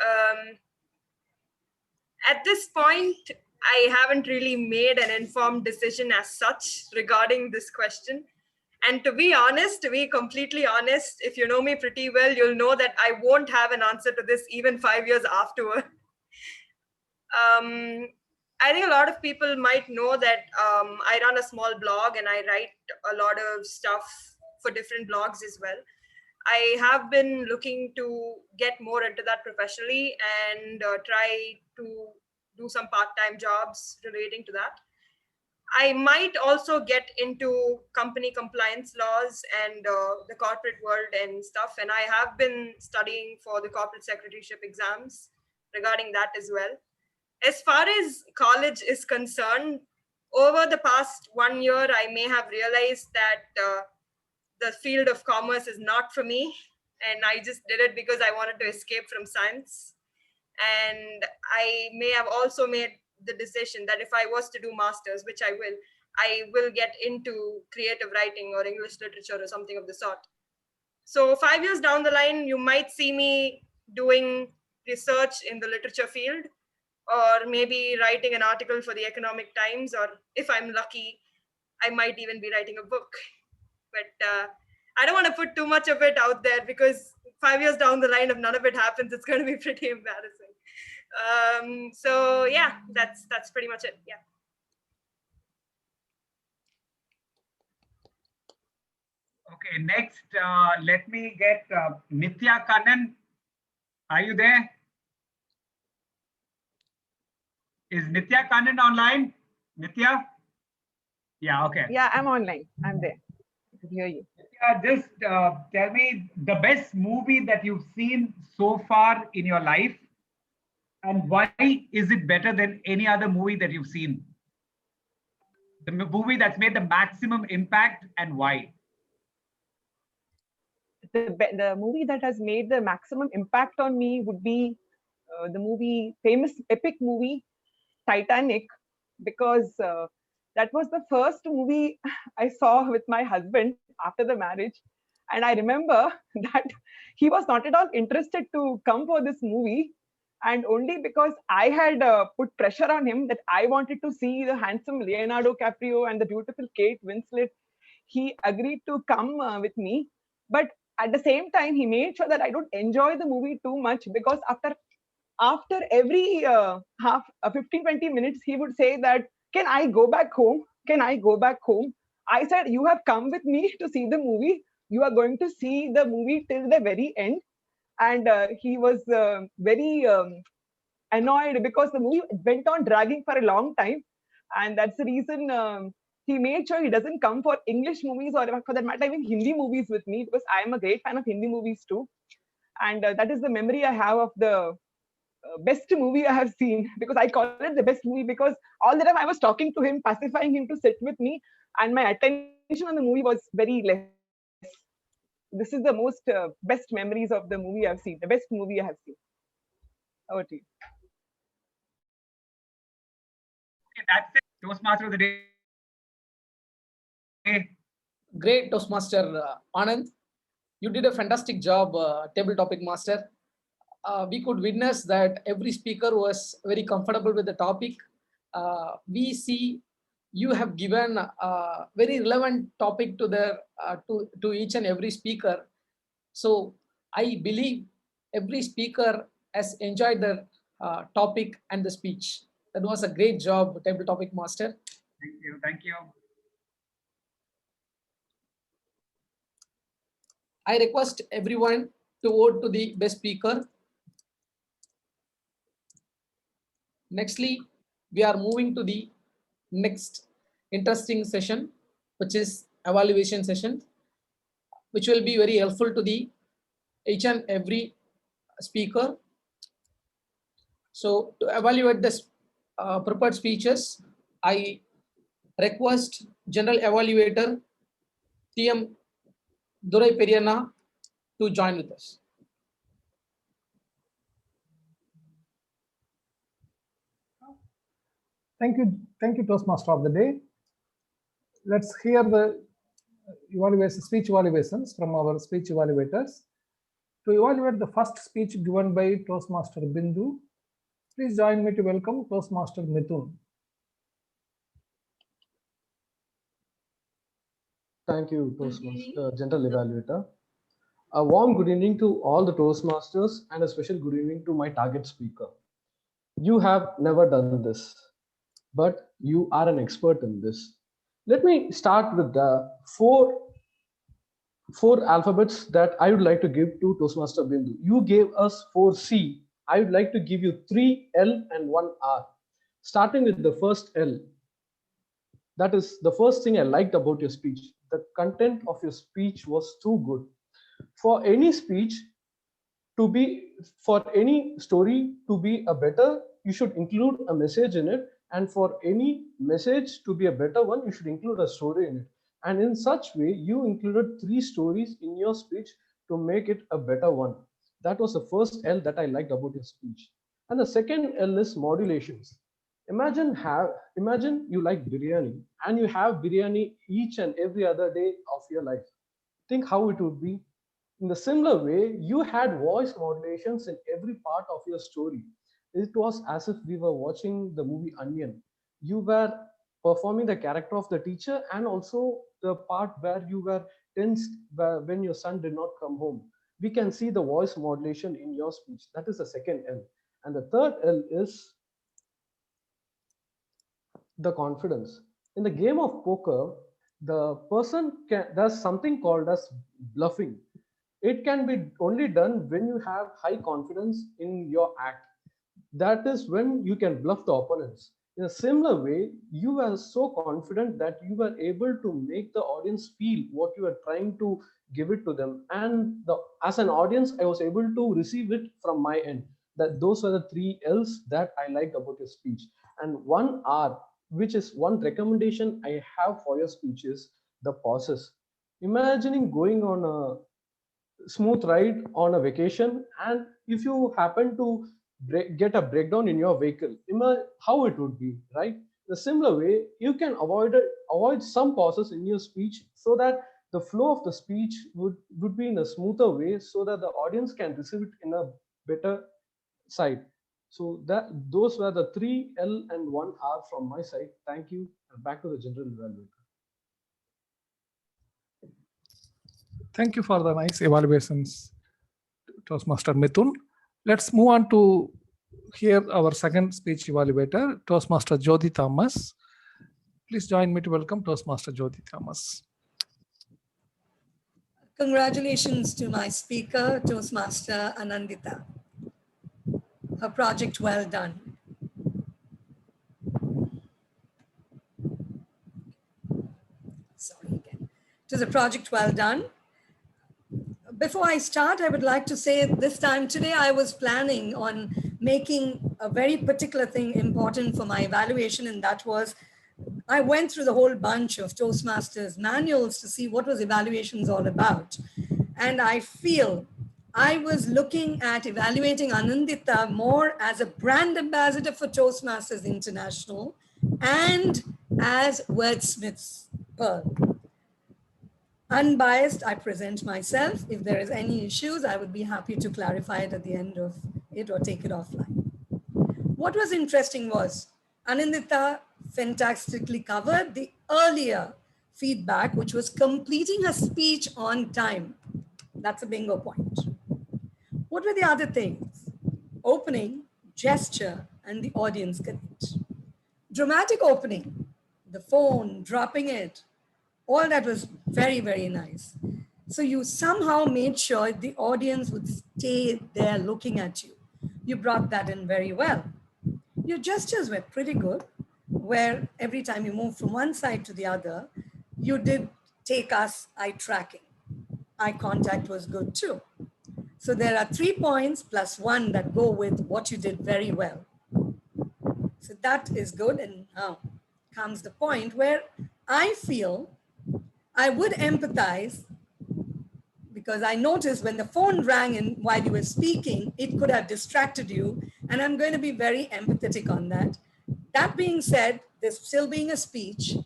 S1: At this point, I haven't really made an informed decision as such regarding this question. And to be honest, to be completely honest, if you know me pretty well, you'll know that I won't have an answer to this even 5 years afterward. I think a lot of people might know that I run a small blog and I write a lot of stuff for different blogs as well. I have been looking to get more into that professionally and try to do some part-time jobs relating to that. I might also get into company compliance laws and the corporate world and stuff. And I have been studying for the corporate secretaryship exams regarding that as well. As far as college is concerned, over the past 1 year, I may have realized that the field of commerce is not for me. And I just did it because I wanted to escape from science. And I may have also made the decision that if I was to do masters, which I will get into creative writing or English literature or something of the sort. So 5 years down the line, you might see me doing research in the literature field, or maybe writing an article for the Economic Times, or if I'm lucky, I might even be writing a book. But I don't want to put too much of it out there, because 5 years down the line, if none of it happens, it's going to be pretty embarrassing. So yeah, that's pretty much it. Yeah.
S15: Okay, next, let me get Nitya Kannan. Are you there? Is Nitya Kannan online? Nitya? Yeah, okay.
S9: Yeah, I'm online. I'm there. I can hear you.
S15: Just tell me the best movie that you've seen so far in your life, and why is it better than any other movie that you've seen? The movie that's made the maximum impact, and why?
S9: The movie that has made the maximum impact on me would be the famous epic movie Titanic, because that was the first movie I saw with my husband after the marriage. And I remember that he was not at all interested to come for this movie. And only because I had put pressure on him that I wanted to see the handsome Leonardo DiCaprio and the beautiful Kate Winslet, he agreed to come with me. But at the same time, he made sure that I don't enjoy the movie too much, because after every 15-20 minutes, he would say that, can I go back home? Can I go back home? I said, you have come with me to see the movie. You are going to see the movie till the very end. And he was very annoyed because the movie went on dragging for a long time. And that's the reason he made sure he doesn't come for English movies, or for that matter, even Hindi movies with me, because I am a great fan of Hindi movies too. And that is the memory I have of the best movie I have seen, because I call it the best movie because all the time I was talking to him, pacifying him to sit with me, and my attention on the movie was very less. This is the most best memories of the movie I've seen, the best movie I have seen. Over to you.
S15: Okay, that's it. Toastmaster of the day.
S10: Great, Toastmaster Anand. You did a fantastic job, table topic master. We could witness that every speaker was very comfortable with the topic. We see you have given a very relevant topic to to each and every speaker. So I believe every speaker has enjoyed the topic and the speech. That was a great job, table topic master.
S15: Thank you. Thank you.
S10: I request everyone to vote to the best speaker. Nextly, we are moving to the next interesting session, which is evaluation session, which will be very helpful to the each and every speaker. So to evaluate this prepared speeches, I request General Evaluator TM Periyanna to join with us.
S11: Thank you, Toastmaster of the day. Let's hear the speech evaluations from our speech evaluators. To evaluate the first speech given by Toastmaster Bindu, please join me to welcome Toastmaster Mithun.
S3: Thank you, Toastmaster, General Evaluator. A warm good evening to all the Toastmasters and a special good evening to my target speaker. You have never done this, but you are an expert in this. Let me start with the four alphabets that I would like to give to Toastmaster Bindu. You gave us 4 C. I would like to give you 3 L and 1 R. Starting with the first L. That is the first thing I liked about your speech. The content of your speech was too good. For any speech to be, for any story to be a better, you should include a message in it. And for any message to be a better one, you should include a story in it. And in such way, you included 3 stories in your speech to make it a better one. That was the first L that I liked about your speech. And the second L is modulations. Imagine you like biryani and you have biryani each and every other day of your life. Think how it would be. In the similar way, you had voice modulations in every part of your story. It was as if we were watching the movie Onion. You were performing the character of the teacher and also the part where you were tensed when your son did not come home. We can see the voice modulation in your speech. That is the second L. And the third L is the confidence. In the game of poker, the person does something called as bluffing. It can be only done when you have high confidence in your act. That is when you can bluff the opponents. In a similar way, you were so confident that you were able to make the audience feel what you were trying to give it to them. And as an audience, I was able to receive it from my end. Those are the 3 L's that I liked about your speech. And 1 R, which is one recommendation I have for your speech, is the pauses. Imagining going on a smooth ride on a vacation, and if you happen to get a breakdown in your vehicle, how it would be, right? The similar way, you can avoid some pauses in your speech so that the flow of the speech would be in a smoother way so that the audience can receive it in a better side. So those were the 3 L and 1 R from my side. Thank you. And back to the General Evaluator.
S11: Thank you for the nice evaluations, Toastmaster Mithun. Let's move on to hear our second speech evaluator, Toastmaster Jyoti Thomas. Please join me to welcome Toastmaster Jyoti Thomas.
S13: Congratulations to my speaker, Toastmaster Anandita. Her project well done. Sorry again. It was a project well done. Before I start, I would like to say this time today, I was planning on making a very particular thing important for my evaluation, and that was I went through the whole bunch of Toastmasters manuals to see what was evaluations all about. And I feel I was looking at evaluating Anandita more as a brand ambassador for Toastmasters International and as Wordsmith's Pearl. Unbiased, I present myself. If there is any issues, I would be happy to clarify it at the end of it or take it offline. What was interesting was Anandita fantastically covered the earlier feedback, which was completing her speech on time. That's a bingo point. What were the other things? Opening, gesture, and the audience connect. Dramatic opening, the phone, dropping it, all that was very, very nice. So you somehow made sure the audience would stay there looking at you. You brought that in very well. Your gestures were pretty good, where every time you moved from one side to the other, you did take us eye tracking. Eye contact was good too. So there are 3 points plus 1 that go with what you did very well. So that is good. And now comes the point where I feel I would empathize, because I noticed when the phone rang and while you were speaking, it could have distracted you. And I'm going to be very empathetic on that. That being said, this still being a speech,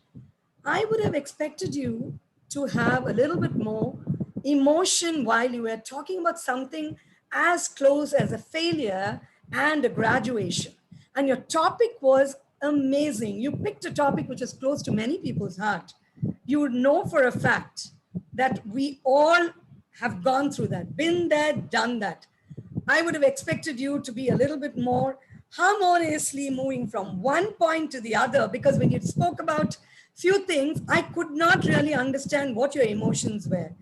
S13: I would have expected you to have a little bit more emotion while you were talking about something as close as a failure and a graduation. And your topic was amazing. You picked a topic which is close to many people's heart. You would know for a fact that we all have gone through that, been there, done that. I would have expected you to be a little bit more harmoniously moving from one point to the other, because when you spoke about few things, I could not really understand what your emotions were.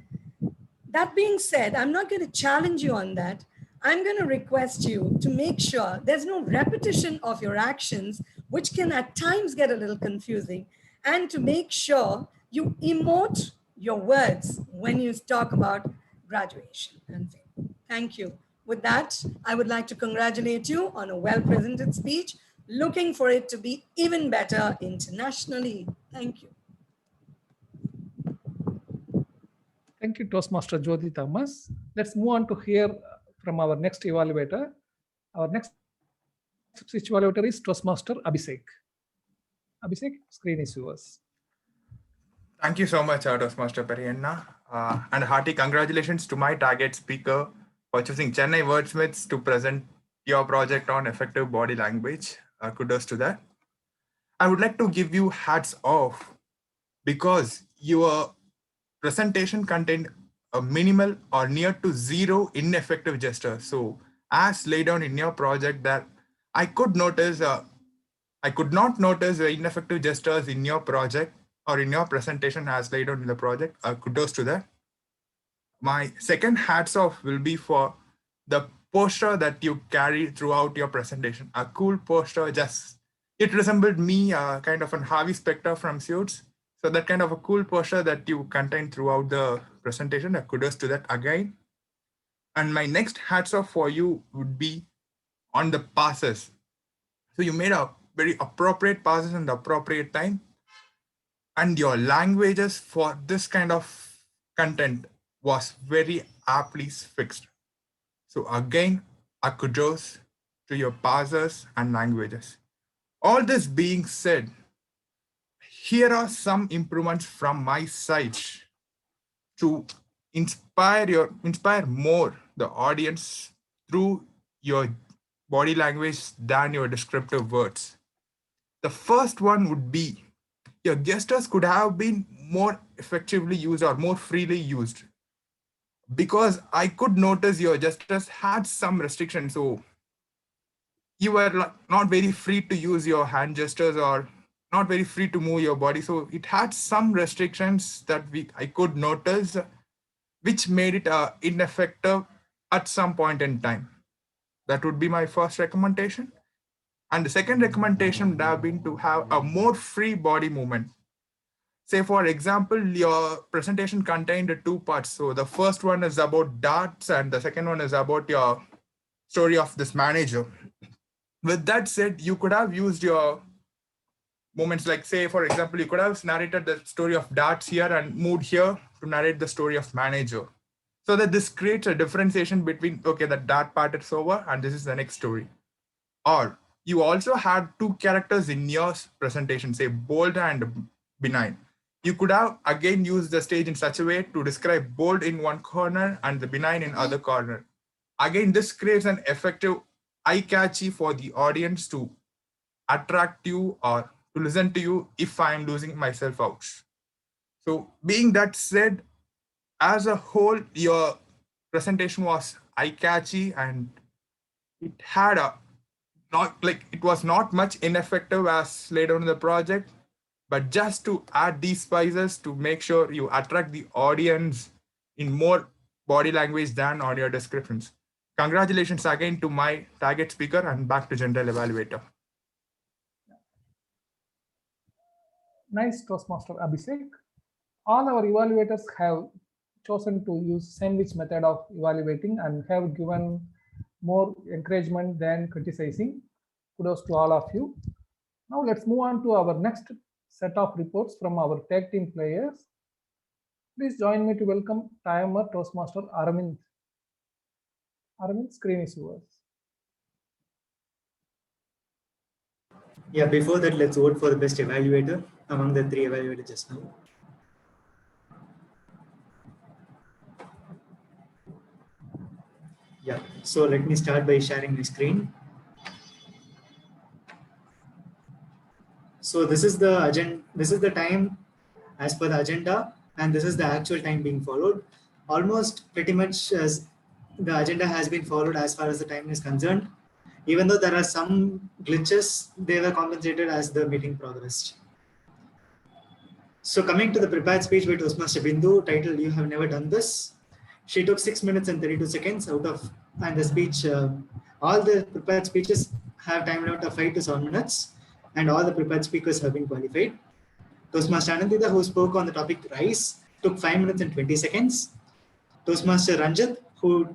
S13: That being said, I'm not going to challenge you on that. I'm going to request you to make sure there's no repetition of your actions, which can at times get a little confusing, and to make sure you emote your words when you talk about graduation and fame. Thank you. With that, I would like to congratulate you on a well-presented speech, looking for it to be even better internationally. Thank you.
S11: Thank you, Toastmaster Jyoti Thomas. Let's move on to hear from our next evaluator. Our next speech evaluator is Toastmaster Abhishek. Abhishek, screen is yours.
S2: Thank you so much, Toastmaster Periyanna. And hearty congratulations to my target speaker for choosing Chennai Wordsmiths to present your project on effective body language. Kudos to that. I would like to give you hats off because your presentation contained a minimal or near to zero ineffective gestures. So as laid down in your project, that I could notice, I could not notice the ineffective gestures in your project or in your presentation as laid out in the project. Kudos to that. My second hats off will be for the posture that you carry throughout your presentation. A cool posture, it resembled me, kind of an Harvey Specter from Suits. So that kind of a cool posture that you contain throughout the presentation, kudos to that again. And my next hats off for you would be on the passes. So you made a very appropriate passes in the appropriate time. And your languages for this kind of content was very aptly fixed. So again, a kudos to your passes and languages. All this being said, here are some improvements from my side to inspire more the audience through your body language than your descriptive words. The first one would be your gestures could have been more effectively used or more freely used, because I could notice your gestures had some restrictions. So you were not very free to use your hand gestures or not very free to move your body. So it had some restrictions that I could notice, which made it ineffective at some point in time. That would be my first recommendation. And the second recommendation would have been to have a more free body movement. Say, for example, your presentation contained 2 parts. So the first one is about darts and the second one is about your story of this manager. With that said, you could have used your moments like, say, for example, you could have narrated the story of darts here and moved here to narrate the story of manager. So that this creates a differentiation between, okay, the dart part is over and this is the next story. Or you also had 2 characters in your presentation, say bold and benign. You could have again used the stage in such a way to describe bold in one corner and the benign in other corner. Again, this creates an effective eye-catchy for the audience to attract you or to listen to you if I'm losing myself out. So being that said, as a whole, your presentation was eye-catchy and it had it was not much ineffective as laid out in the project, but just to add these spices to make sure you attract the audience in more body language than audio descriptions. Congratulations again to my target speaker and back to general evaluator.
S11: Nice, Toastmaster Abhishek. All our evaluators have chosen to use sandwich method of evaluating and have given more encouragement than criticizing. Kudos to all of you. Now let's move on to our next set of reports from our tag team players. Please join me to welcome timer Toastmaster Arvind. Arvind, screen is yours.
S4: Yeah, before that, let's vote for the best evaluator among the 3 evaluators just now. Yeah, so let me start by sharing my screen. So this is the agenda. This is the time as per the agenda, and this is the actual time being followed. Almost pretty much as the agenda has been followed as far as the time is concerned. Even though there are some glitches, they were compensated as the meeting progressed. So coming to the prepared speech by Toastmaster Bindu, titled "You Have Never Done This." She took 6 minutes and 32 seconds out of, and the speech, all the prepared speeches have time limit of 5 to 7 minutes, and all the prepared speakers have been qualified. Toastmaster Anandita, who spoke on the topic rice, took 5 minutes and 20 seconds. Toastmaster Ranjit, who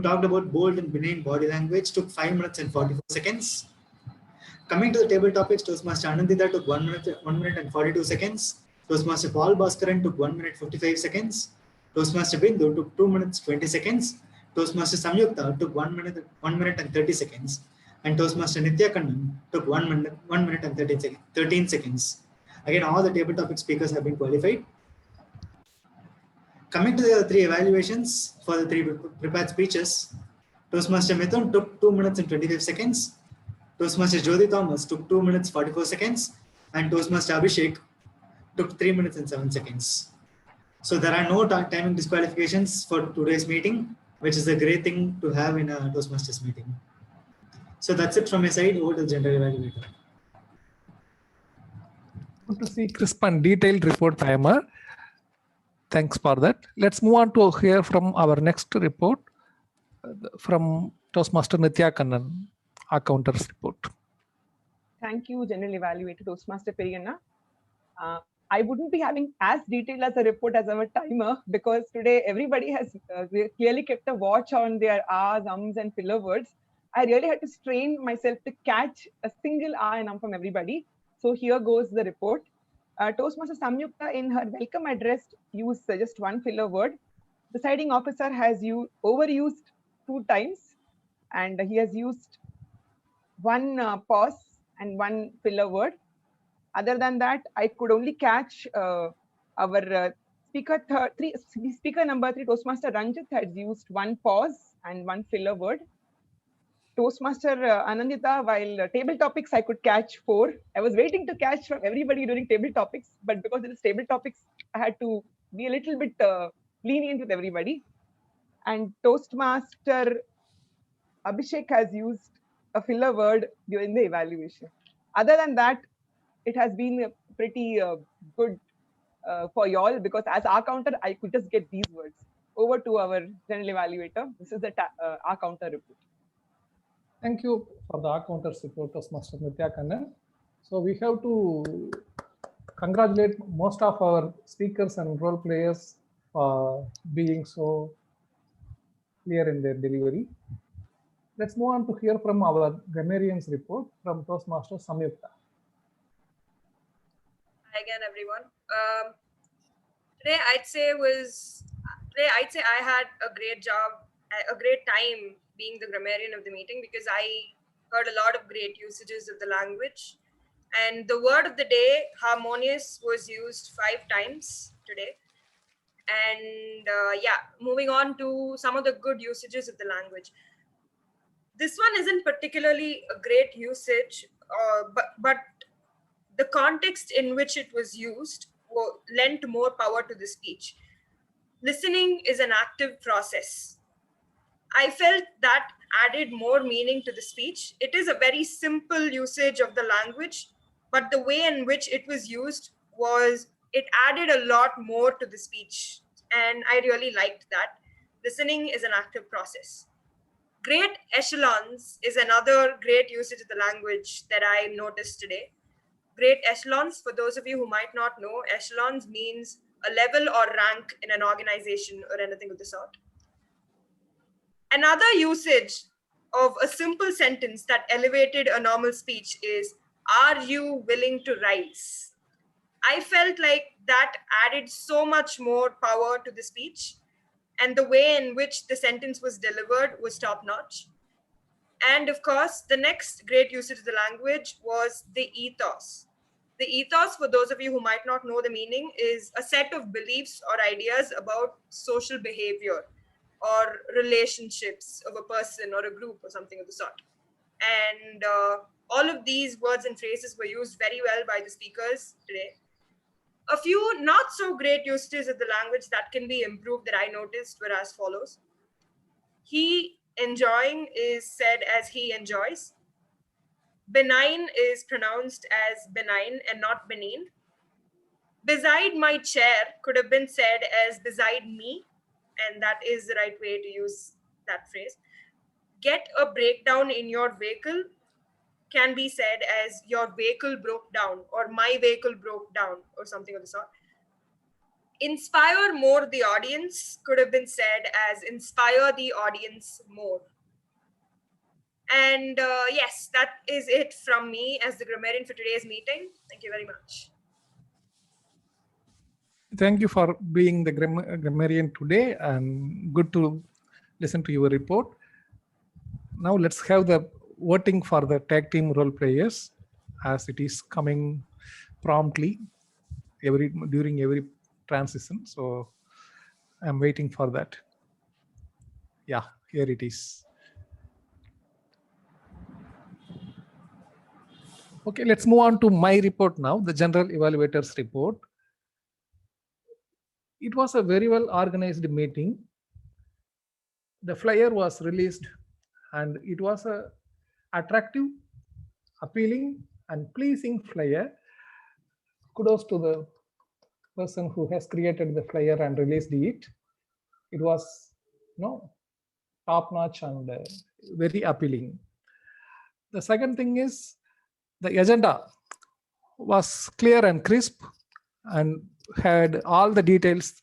S4: talked about bold and benign body language, took 5 minutes and 44 seconds. Coming to the table topics, Toastmaster Anandita took 1 minute and 42 seconds. Toastmaster Paul Bhaskaran took 1 minute 55 seconds. Toastmaster Bindu took 2 minutes 20 seconds. Toastmaster Samyukta took 1 minute and 30 seconds. And Toastmaster Nitya Kannan took 1 minute and 13 seconds. Again, all the table topic speakers have been qualified. Coming to the 3 evaluations for the 3 prepared speeches, Toastmaster Mithun took 2 minutes and 25 seconds. Toastmaster Jyoti Thomas took 2 minutes 44 seconds. And Toastmaster Abhishek took 3 minutes and 7 seconds. So there are no timing disqualifications for today's meeting, which is a great thing to have in a Toastmasters meeting. So that's it from my side. Over to the general evaluator.
S11: Good to see crisp and detailed report, timer. Thanks for that. Let's move on to hear from our next report from Toastmaster Nitya Kannan, accounters report.
S9: Thank you, General Evaluator Toastmaster Periyanna. I wouldn't be having as detailed as a report as our timer, because today everybody has clearly kept a watch on their ahs, ums and filler words. I really had to strain myself to catch a single ah and from everybody. So here goes the report. Toastmaster Samyukta in her welcome address used just 1 filler word. The deciding officer has overused 2 times, and he has used 1 pause and 1 filler word. Other than that, I could only catch our speaker number 3, Toastmaster Ranjit, had used 1 pause and 1 filler word. Toastmaster Anandita, while table topics, I could catch 4. I was waiting to catch from everybody during table topics, but because it is table topics, I had to be a little bit lenient with everybody. And Toastmaster Abhishek has used a filler word during the evaluation. Other than that, it has been pretty good for y'all, because as our counter, I could just get these words. Over to our general evaluator. This is the our counter report.
S11: Thank you for the accounters report, Toastmaster Nitya Kannan. So we have to congratulate most of our speakers and role players for being so clear in their delivery. Let's move on to hear from our grammarians report from Toastmaster Samyukta.
S1: Hi again, everyone. Today I'd say I had a great job, a great time being the grammarian of the meeting, because I heard a lot of great usages of the language. And the word of the day, harmonious, was used 5 times today. And moving on to some of the good usages of the language. This one isn't particularly a great usage, but the context in which it was used lent more power to the speech. Listening is an active process. I felt that added more meaning to the speech. It is a very simple usage of the language, but the way in which it was used it added a lot more to the speech. and I really liked that. Listening is an active process. Great echelons is another great usage of the language that I noticed today. Great echelons, for those of you who might not know, echelons means a level or rank in an organization or anything of the sort. Another usage of a simple sentence that elevated a normal speech is, "Are you willing to rise?" I felt like that added so much more power to the speech, and the way in which the sentence was delivered was top notch. And of course, the next great usage of the language was the ethos. The ethos, for those of you who might not know the meaning, is a set of beliefs or ideas about social behavior or relationships of a person or a group or something of the sort. And all of these words and phrases were used very well by the speakers today. A few not so great usages of the language that can be improved that I noticed were as follows. He enjoying is said as he enjoys. Benign is pronounced as benign and not benign. Beside my chair could have been said as beside me, and that is the right way to use that phrase. Get a breakdown in your vehicle can be said as your vehicle broke down or my vehicle broke down or something of the sort. Inspire more the audience could have been said as inspire the audience more. And yes, that is it from me as the grammarian for today's meeting. Thank you very much.
S11: Thank you for being the grammarian today, and good to listen to your report. Now let's have the voting for the tag team role players, as it is coming promptly during every transition. So I'm waiting for that. Yeah, here it is. Okay, let's move on to my report now, the general evaluators report. It was a very well organized meeting. The flyer was released and it was a attractive, appealing and pleasing flyer. Kudos to the person who has created the flyer and released it. It was top notch and very appealing. The second thing is the agenda was clear and crisp and had all the details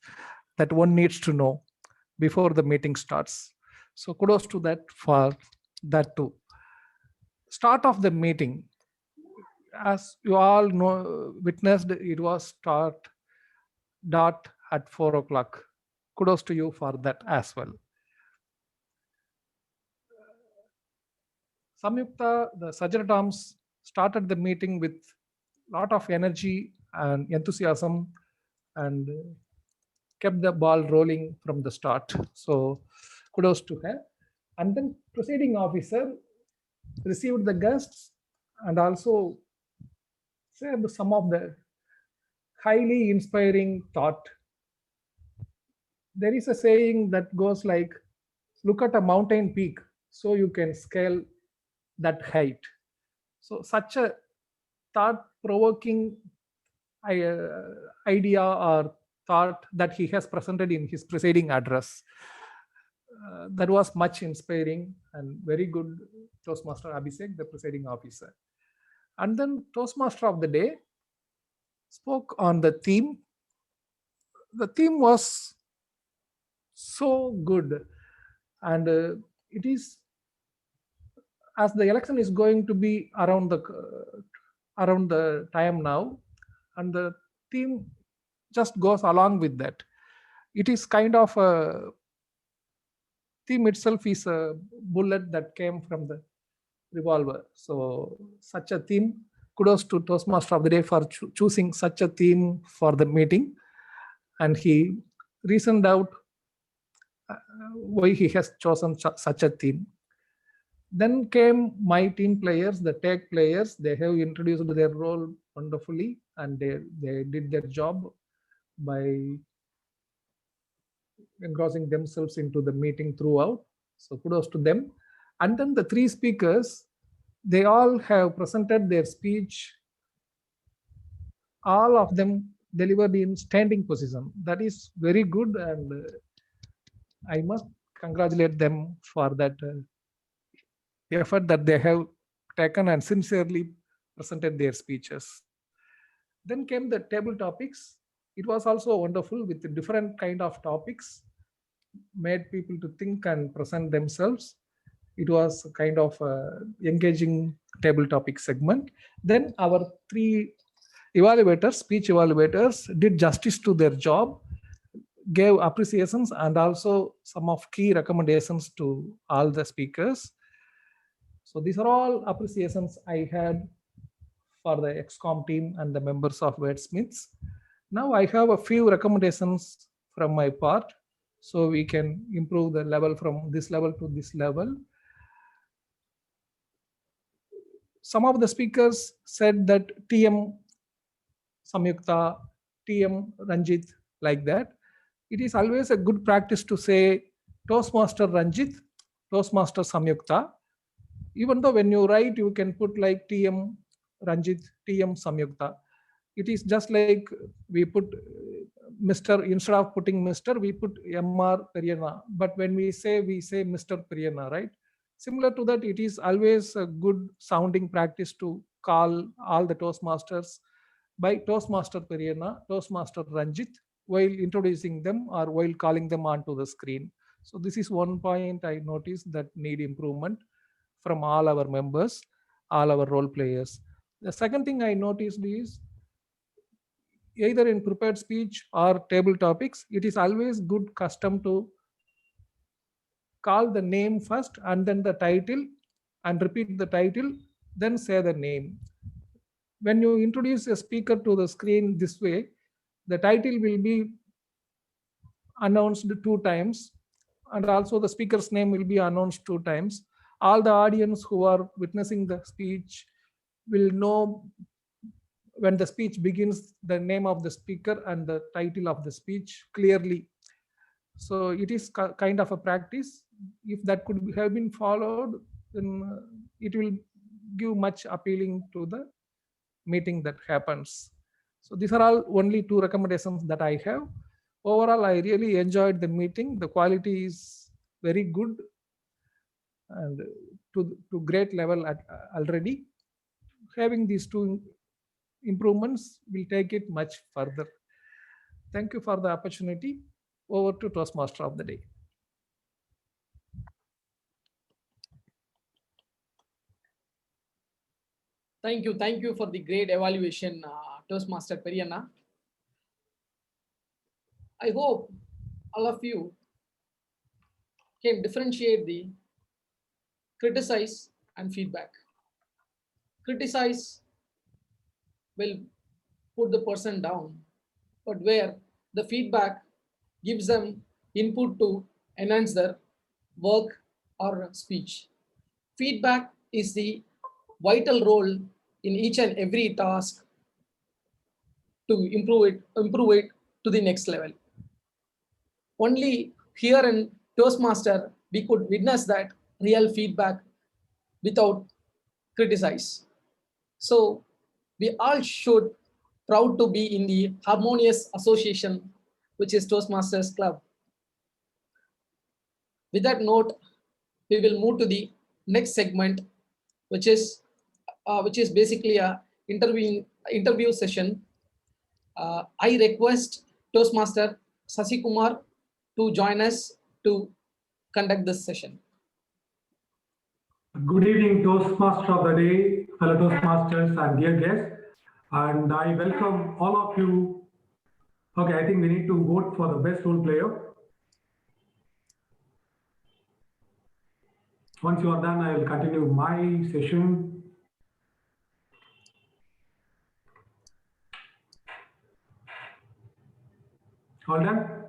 S11: that one needs to know before the meeting starts. So kudos to that for that too. Start of the meeting, as you all know, witnessed, it was start dot at 4 o'clock. Kudos to you for that as well. Samyukta, the Sajratams, started the meeting with a lot of energy and enthusiasm and kept the ball rolling from the start. So kudos to her. And then proceeding officer received the guests and also said some of the highly inspiring thought. There is a saying that goes like, look at a mountain peak so you can scale that height. So such a thought-provoking idea or thought that he has presented in his presiding address. That was much inspiring and very good. Toastmaster Abhishek, the presiding officer. And then Toastmaster of the day spoke on the theme. The theme was so good, and it is, as the election is going to be around the time now, and the theme just goes along with that. It is kind of a theme itself is a bullet that came from the revolver. So such a theme, kudos to Toastmaster of the day for choosing such a theme for the meeting, and he reasoned out why he has chosen such a theme. Then came my team players, the tag players. They have introduced their role wonderfully, and they did their job by engrossing themselves into the meeting throughout. So kudos to them. And then the three speakers, they all have presented their speech. All of them delivered in standing position. That is very good, and I must congratulate them for that effort that they have taken and sincerely presented their speeches. Then came the table topics. It was also wonderful with different kind of topics, made people to think and present themselves. It was kind of engaging table topic segment. Then our three evaluators, speech evaluators, did justice to their job, gave appreciations and also some of key recommendations to all the speakers. So these are all appreciations I had for the XCOM team and the members of Wordsmiths. Now I have a few recommendations from my part, so we can improve the level from this level to this level. Some of the speakers said that TM Samyukta, TM Ranjit, like that. It is always a good practice to say Toastmaster Ranjit, Toastmaster Samyukta. Even though when you write, you can put like TM Ranjit, TM Samyukta. It is just like we put Mr. Instead of putting Mr., we put MR Periyanna. But when we say Mr. Periyanna, right? Similar to that, it is always a good sounding practice to call all the Toastmasters by Toastmaster Periyanna, Toastmaster Ranjit, while introducing them or while calling them onto the screen. So this is one point I noticed that need improvement from all our members, all our role players. The second thing I noticed is either in prepared speech or table topics, it is always good custom to call the name first and then the title and repeat the title, then say the name. When you introduce a speaker to the screen this way, the title will be announced 2 times and also the speaker's name will be announced 2 times. All the audience who are witnessing the speech will know when the speech begins the name of the speaker and the title of the speech clearly. So it is kind of a practice. If that could have been followed, then it will give much appealing to the meeting that happens. So these are all only 2 recommendations that I have. Overall, I really enjoyed the meeting. The quality is very good and to great level already. Having these 2 improvements will take it much further. Thank you for the opportunity. Over to Toastmaster of the day.
S10: Thank you for the great evaluation, Toastmaster Periyanna. I hope all of you can differentiate the criticize and feedback. Criticize will put the person down, but where the feedback gives them input to enhance their work or speech. Feedback is the vital role in each and every task to improve it to the next level. Only here in Toastmaster, we could witness that real feedback without criticize. So we all should proud to be in the harmonious association, which is Toastmasters Club. With that note, we will move to the next segment, which is basically a interview session. I request Toastmaster Sasi Kumar to join us to conduct this session.
S17: Good evening, Toastmaster of the day, fellow Toastmasters and dear guests. And I welcome all of you. Okay, I think we need to vote for the best role player. Once you are done, I will continue my session. All done?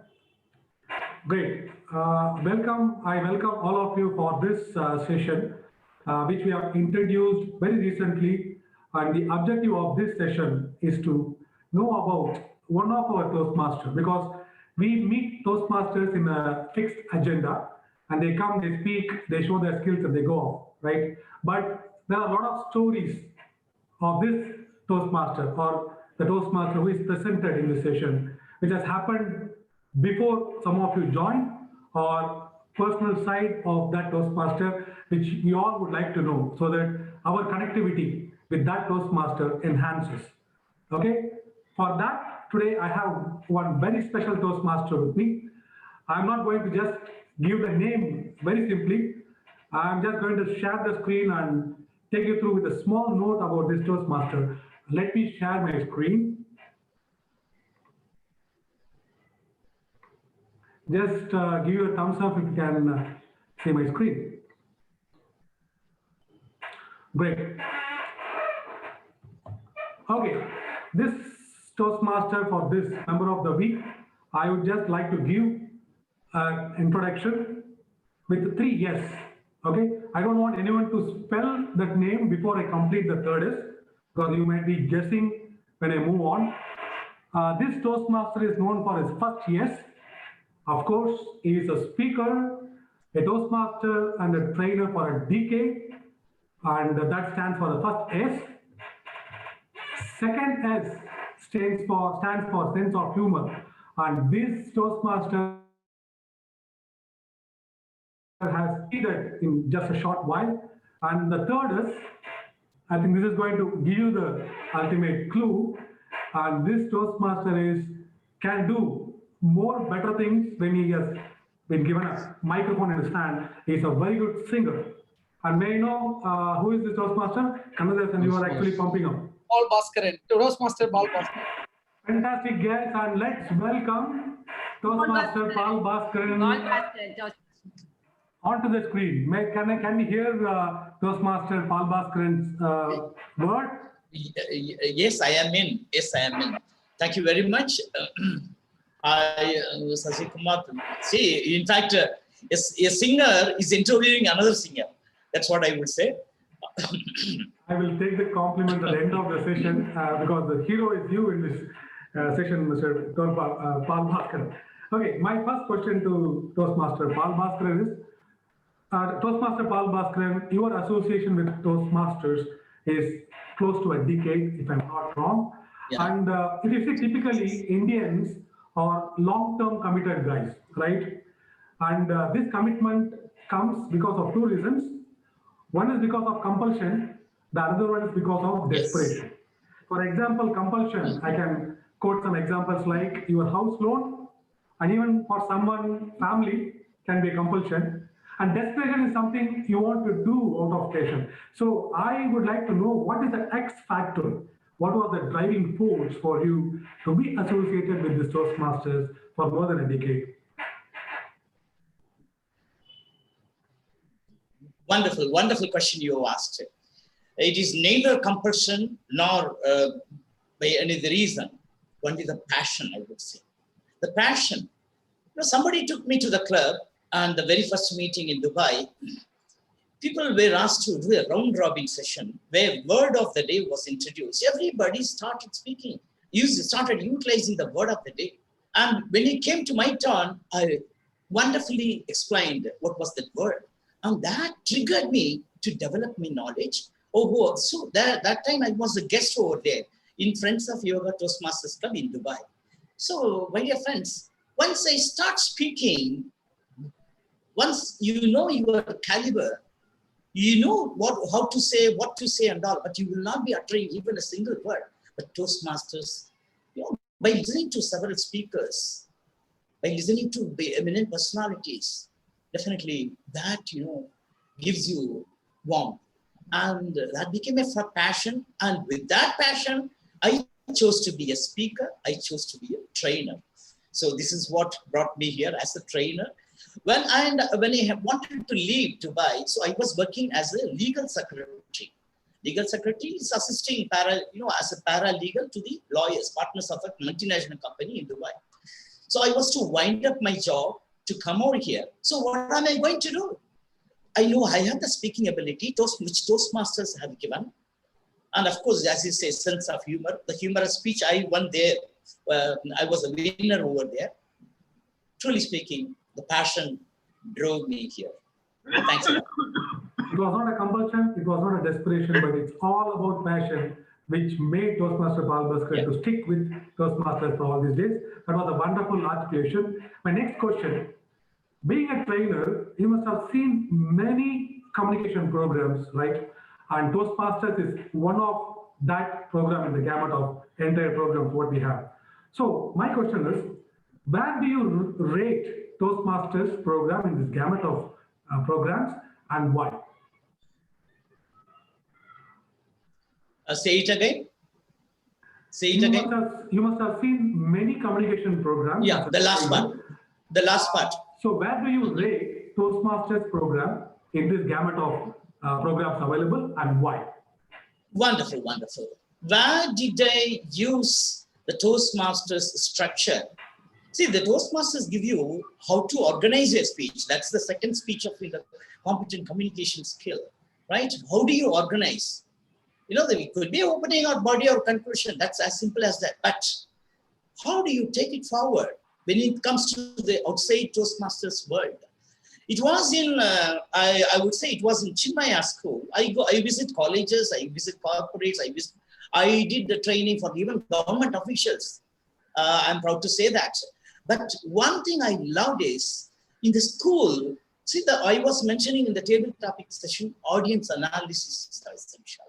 S17: Great. I welcome all of you for this session, which we have introduced very recently. And the objective of this session is to know about one of our Toastmasters, because we meet Toastmasters in a fixed agenda and they come, they speak, they show their skills and they go off, right? But there are a lot of stories of this Toastmaster or the Toastmaster who is presented in this session, which has happened before some of you joined, or personal side of that Toastmaster, which we all would like to know, so that our connectivity with that Toastmaster enhances. Okay, for that, today I have one very special Toastmaster with me. I'm not going to just give the name very simply. I'm just going to share the screen and take you through with a small note about this Toastmaster. Let me share my screen. Just give you a thumbs up if you can see my screen. Great. Okay, this Toastmaster for this member of the week, I would just like to give an introduction with 3 yes. Okay, I don't want anyone to spell that name before I complete the third S, because you might be guessing when I move on. This Toastmaster is known for his first yes. Of course, he is a speaker, a Toastmaster, and a trainer for a decade, and that stands for the first S. Second S stands for sense of humor, and this Toastmaster has succeeded in just a short while. And the third is, I think this is going to give you the ultimate clue, and this Toastmaster can do more better things when he has been given a microphone and a stand. He's a very good singer. And may I know who is this Toastmaster? Kannadhasan, you are actually pumping up.
S10: Paul Bhaskaran, Toastmaster Paul Bhaskaran.
S17: Fantastic guys, and let's welcome Toastmaster Paul Bhaskaran onto the screen. Can we hear Toastmaster Paul Bhaskaran's word?
S16: Yes, I am in. Yes, I am in. Thank you very much. Sasi Kumar. See, in fact, a singer is interviewing another singer. That's what I would say.
S17: I will take the compliment at the end of the session because the hero is you in this session, Mr. Paul Bhaskaran. Okay, my first question to Toastmaster Paul Bhaskaran is, Toastmaster Paul Bhaskaran, your association with Toastmasters is close to a decade, if I'm not wrong. Yeah. And if you see, typically Indians are long-term committed guys, right? And this commitment comes because of 2 reasons. One is because of compulsion, the other one is because of desperation. Yes. For example, compulsion, I can quote some examples like your house loan, and even for someone, family can be a compulsion. And desperation is something you want to do out of passion. So I would like to know, what is the X factor? What was the driving force for you to be associated with the Toastmasters for more than a decade?
S16: Wonderful, wonderful question you asked. It is neither compulsion nor by any other reason. Only the passion, I would say. The passion. You know, somebody took me to the club, and the very first meeting in Dubai, people were asked to do a round-robin session where word of the day was introduced. Everybody started speaking, started utilizing the word of the day. And when it came to my turn, I wonderfully explained what was that word. And that triggered me to develop my knowledge. So that time I was a guest over there in Friends of Yoga Toastmasters Club in Dubai. So, my dear friends, once I start speaking, once you know your caliber, you know how to say, what to say and all, but you will not be uttering even a single word. But Toastmasters, you know, by listening to several speakers, by listening to eminent personalities, definitely that, you know, gives you warmth. And that became a passion. And with that passion, I chose to be a speaker. I chose to be a trainer. So this is what brought me here as a trainer. When I wanted to leave Dubai, so I was working as a legal secretary. Legal secretary is assisting as a paralegal to the lawyers, partners of a multinational company in Dubai. So I was to wind up my job to come over here. So what am I going to do? I know I have the speaking ability, which Toastmasters have given. And of course, as you say, sense of humor, the humorous speech I won there. I was a winner over there. Truly speaking, the passion drove me here. Thanks a lot.
S17: It was not a compulsion, it was not a desperation, but it's all about passion which made Toastmaster Balbhaskar to stick with Toastmasters for all these days. That was a wonderful articulation. My next question, being a trainer, you must have seen many communication programs, right? And Toastmasters is one of that program in the gamut of entire programs what we have. So my question is, where do you rate Toastmasters program in this gamut of programs, and why?
S16: Say it again. Say it again.
S17: You must have seen many communication programs.
S16: Yeah, the last part. The last part.
S17: So where do you rate Toastmasters program in this gamut of programs available, and why?
S16: Wonderful, wonderful. Where did they use the Toastmasters structure? See, the Toastmasters give you how to organize your speech. That's the second speech of the competent communication skill, right? How do you organize? You know, it could be opening or body or conclusion. That's as simple as that. But how do you take it forward when it comes to the outside Toastmasters world? It was in, I would say it was in Chinmaya school. I visit colleges, I visit corporates, I did the training for even government officials. I'm proud to say that. But one thing I loved is, in the school, see, I was mentioning in the table topic session, audience analysis is essential.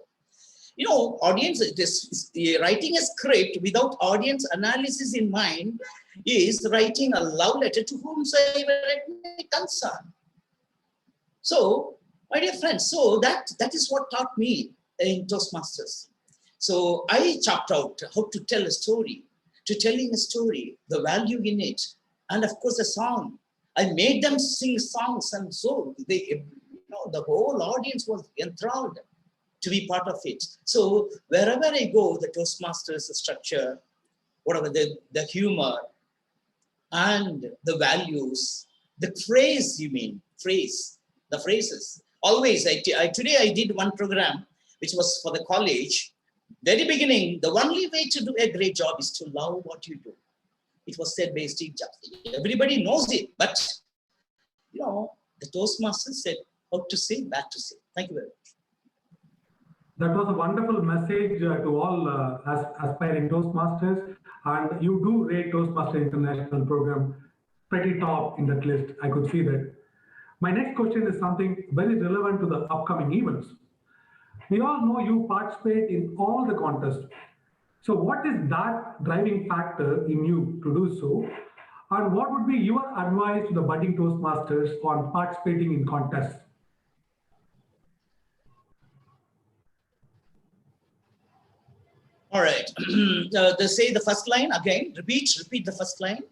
S16: You know, audience, writing a script without audience analysis in mind is writing a love letter to whomsoever it may concern. So, my dear friends, so that is what taught me in Toastmasters. So I chopped out how to tell a story, to telling a story, the value in it, and of course a song. I made them sing songs, and so they, you know, the whole audience was enthralled to be part of it. So wherever I go, the Toastmasters structure, whatever the humor and the values, the phrase, the phrases. Always, today I did one program which was for the college. Very beginning, the only way to do a great job is to love what you do. It was said by Steve Jobs. Everybody knows it, but you know, the Toastmasters said how to say, that to say. Thank you very much.
S17: That was a wonderful message to all aspiring Toastmasters, and you do rate Toastmaster International program pretty top in that list. I could see that. My next question is something very relevant to the upcoming events. We all know you participate in all the contests. So what is that driving factor in you to do so? And what would be your advice to the budding Toastmasters on participating in contests?
S16: All right. Say the first line again. Repeat the first line.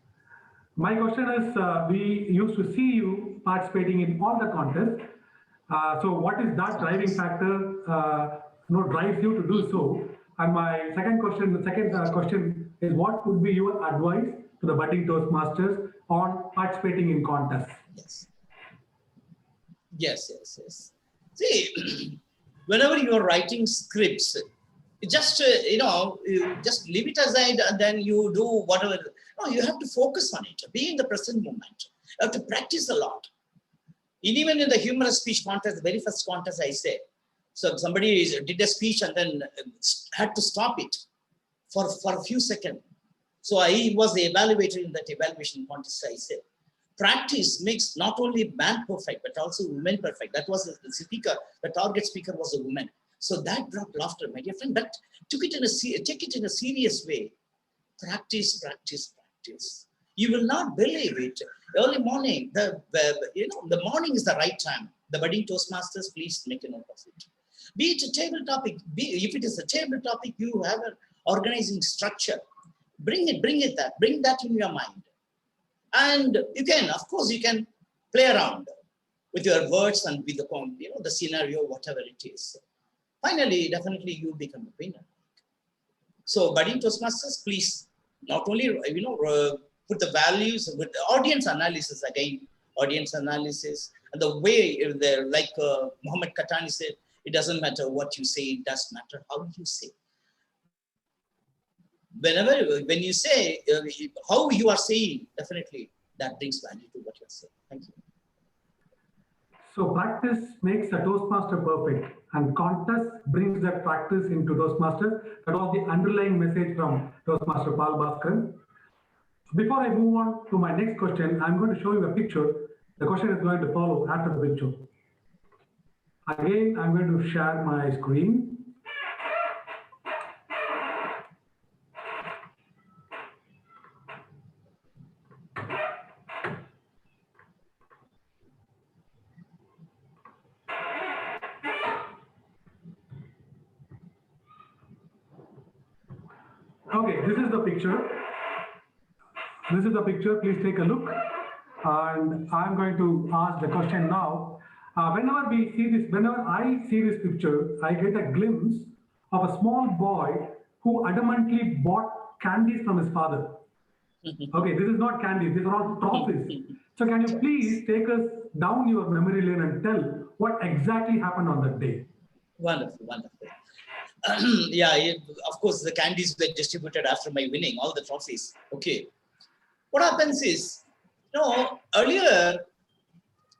S17: My question is, we used to see you participating in all the contests. So what is that driving factor drives you to do so? And my second question is, what would be your advice to the budding Toastmasters on participating in contests?
S16: Yes. See, whenever you are writing scripts, just just leave it aside and then you do whatever. No, you have to focus on it. Be in the present moment. You have to practice a lot. Even in the humorous speech contest, the very first contest I said, so somebody did a speech and then had to stop it for a few seconds. So I was the evaluator in that evaluation contest. I said, practice makes not only man perfect, but also woman perfect. That was the speaker. The target speaker was a woman. So that brought laughter, my dear friend. But take it in a serious way. Practice. You will not believe it. Early morning, the morning is the right time. The budding Toastmasters, please make a note of it. Be it a table topic. If it is a table topic, you have an organizing structure. Bring that in your mind. And you can, of course, you can play around with your words and with the scenario, whatever it is. Finally, definitely you become a winner. So, budding Toastmasters, please not only put the values with the audience analysis again, and the way like Muhammad Katani said, it doesn't matter what you say, it does matter how you say. When you say how you are saying, definitely that brings value to what you're saying. Thank you.
S17: So practice makes a Toastmaster perfect, and contest brings that practice into Toastmasters. That was the underlying message from Toastmaster Pal Bhaskaran. Before I move on to my next question, I'm going to show you a picture. The question is going to follow after the picture. Again, I'm going to share my screen. Okay, this is the picture. This is the picture. Please take a look. And I'm going to ask the question now. Whenever I see this picture, I get a glimpse of a small boy who adamantly bought candies from his father. Okay, this is not candies, these are all trophies. So can you please take us down your memory lane and tell what exactly happened on that day?
S16: Wonderful, wonderful. Yeah, of course, the candies were distributed after my winning, all the trophies. Okay. What happens is, earlier,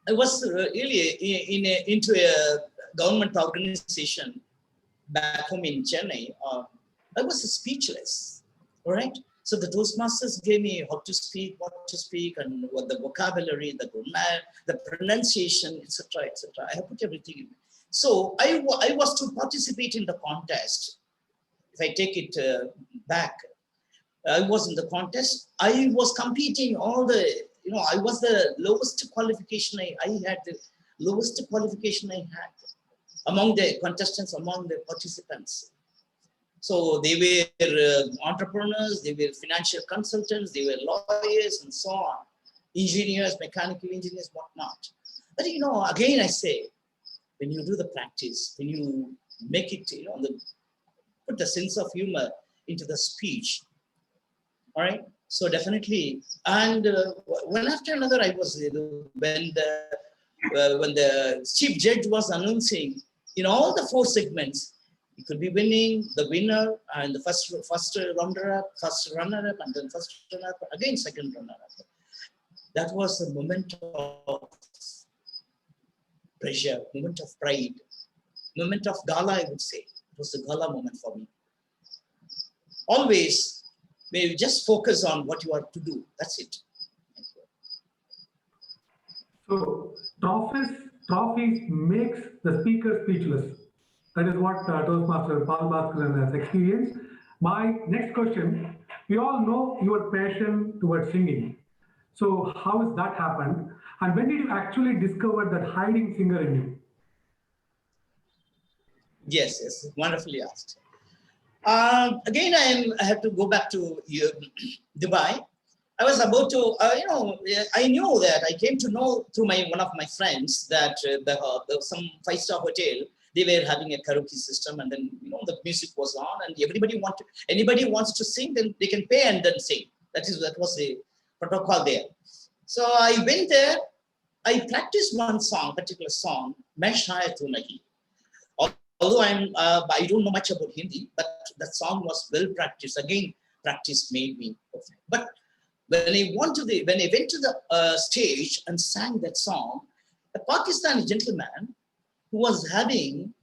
S16: I was really into a government organization back home in Chennai. I was speechless, all right? So the Toastmasters gave me how to speak, what to speak, and what the vocabulary, the grammar, the pronunciation, etc., etc. I have put everything in. So I was to participate in the contest. If I take it back, I was in the contest. I was competing all the, I was the lowest qualification. I had the lowest qualification I had among the contestants, among the participants. So they were entrepreneurs, they were financial consultants, they were lawyers and so on, engineers, mechanical engineers, whatnot. But again I say, when you do the practice, when you make it, put the sense of humor into the speech, all right? So definitely, and one after another, I was, when the chief judge was announcing, in all the 4 segments, you could be winning, the winner, and the first runner-up, first runner-up, and then first runner-up, again second runner-up. That was a moment of pressure, moment of pride, moment of gala, I would say. It was a gala moment for me. Always, maybe just focus on what you are to do. That's it.
S17: So trophies makes the speaker speechless. That is what Toastmaster Pal Bhaskaran has experienced. My next question, we all know your passion towards singing. So how has that happened? And when did you actually discover that hiding singer in you?
S16: Yes, wonderfully asked. Again, I have to go back to Dubai. I was about to, I knew that I came to know through one of my friends that some 5-star hotel, they were having a karaoke system, and then the music was on, and anybody wants to sing, then they can pay and then sing. That was the protocol there. So I went there. I practiced one song, particular song, "Main Shayad Tu Nahi." Although I don't know much about Hindi, but that song was well practiced. Again, practice made me perfect. But when I went to the stage and sang that song, a Pakistani gentleman who was having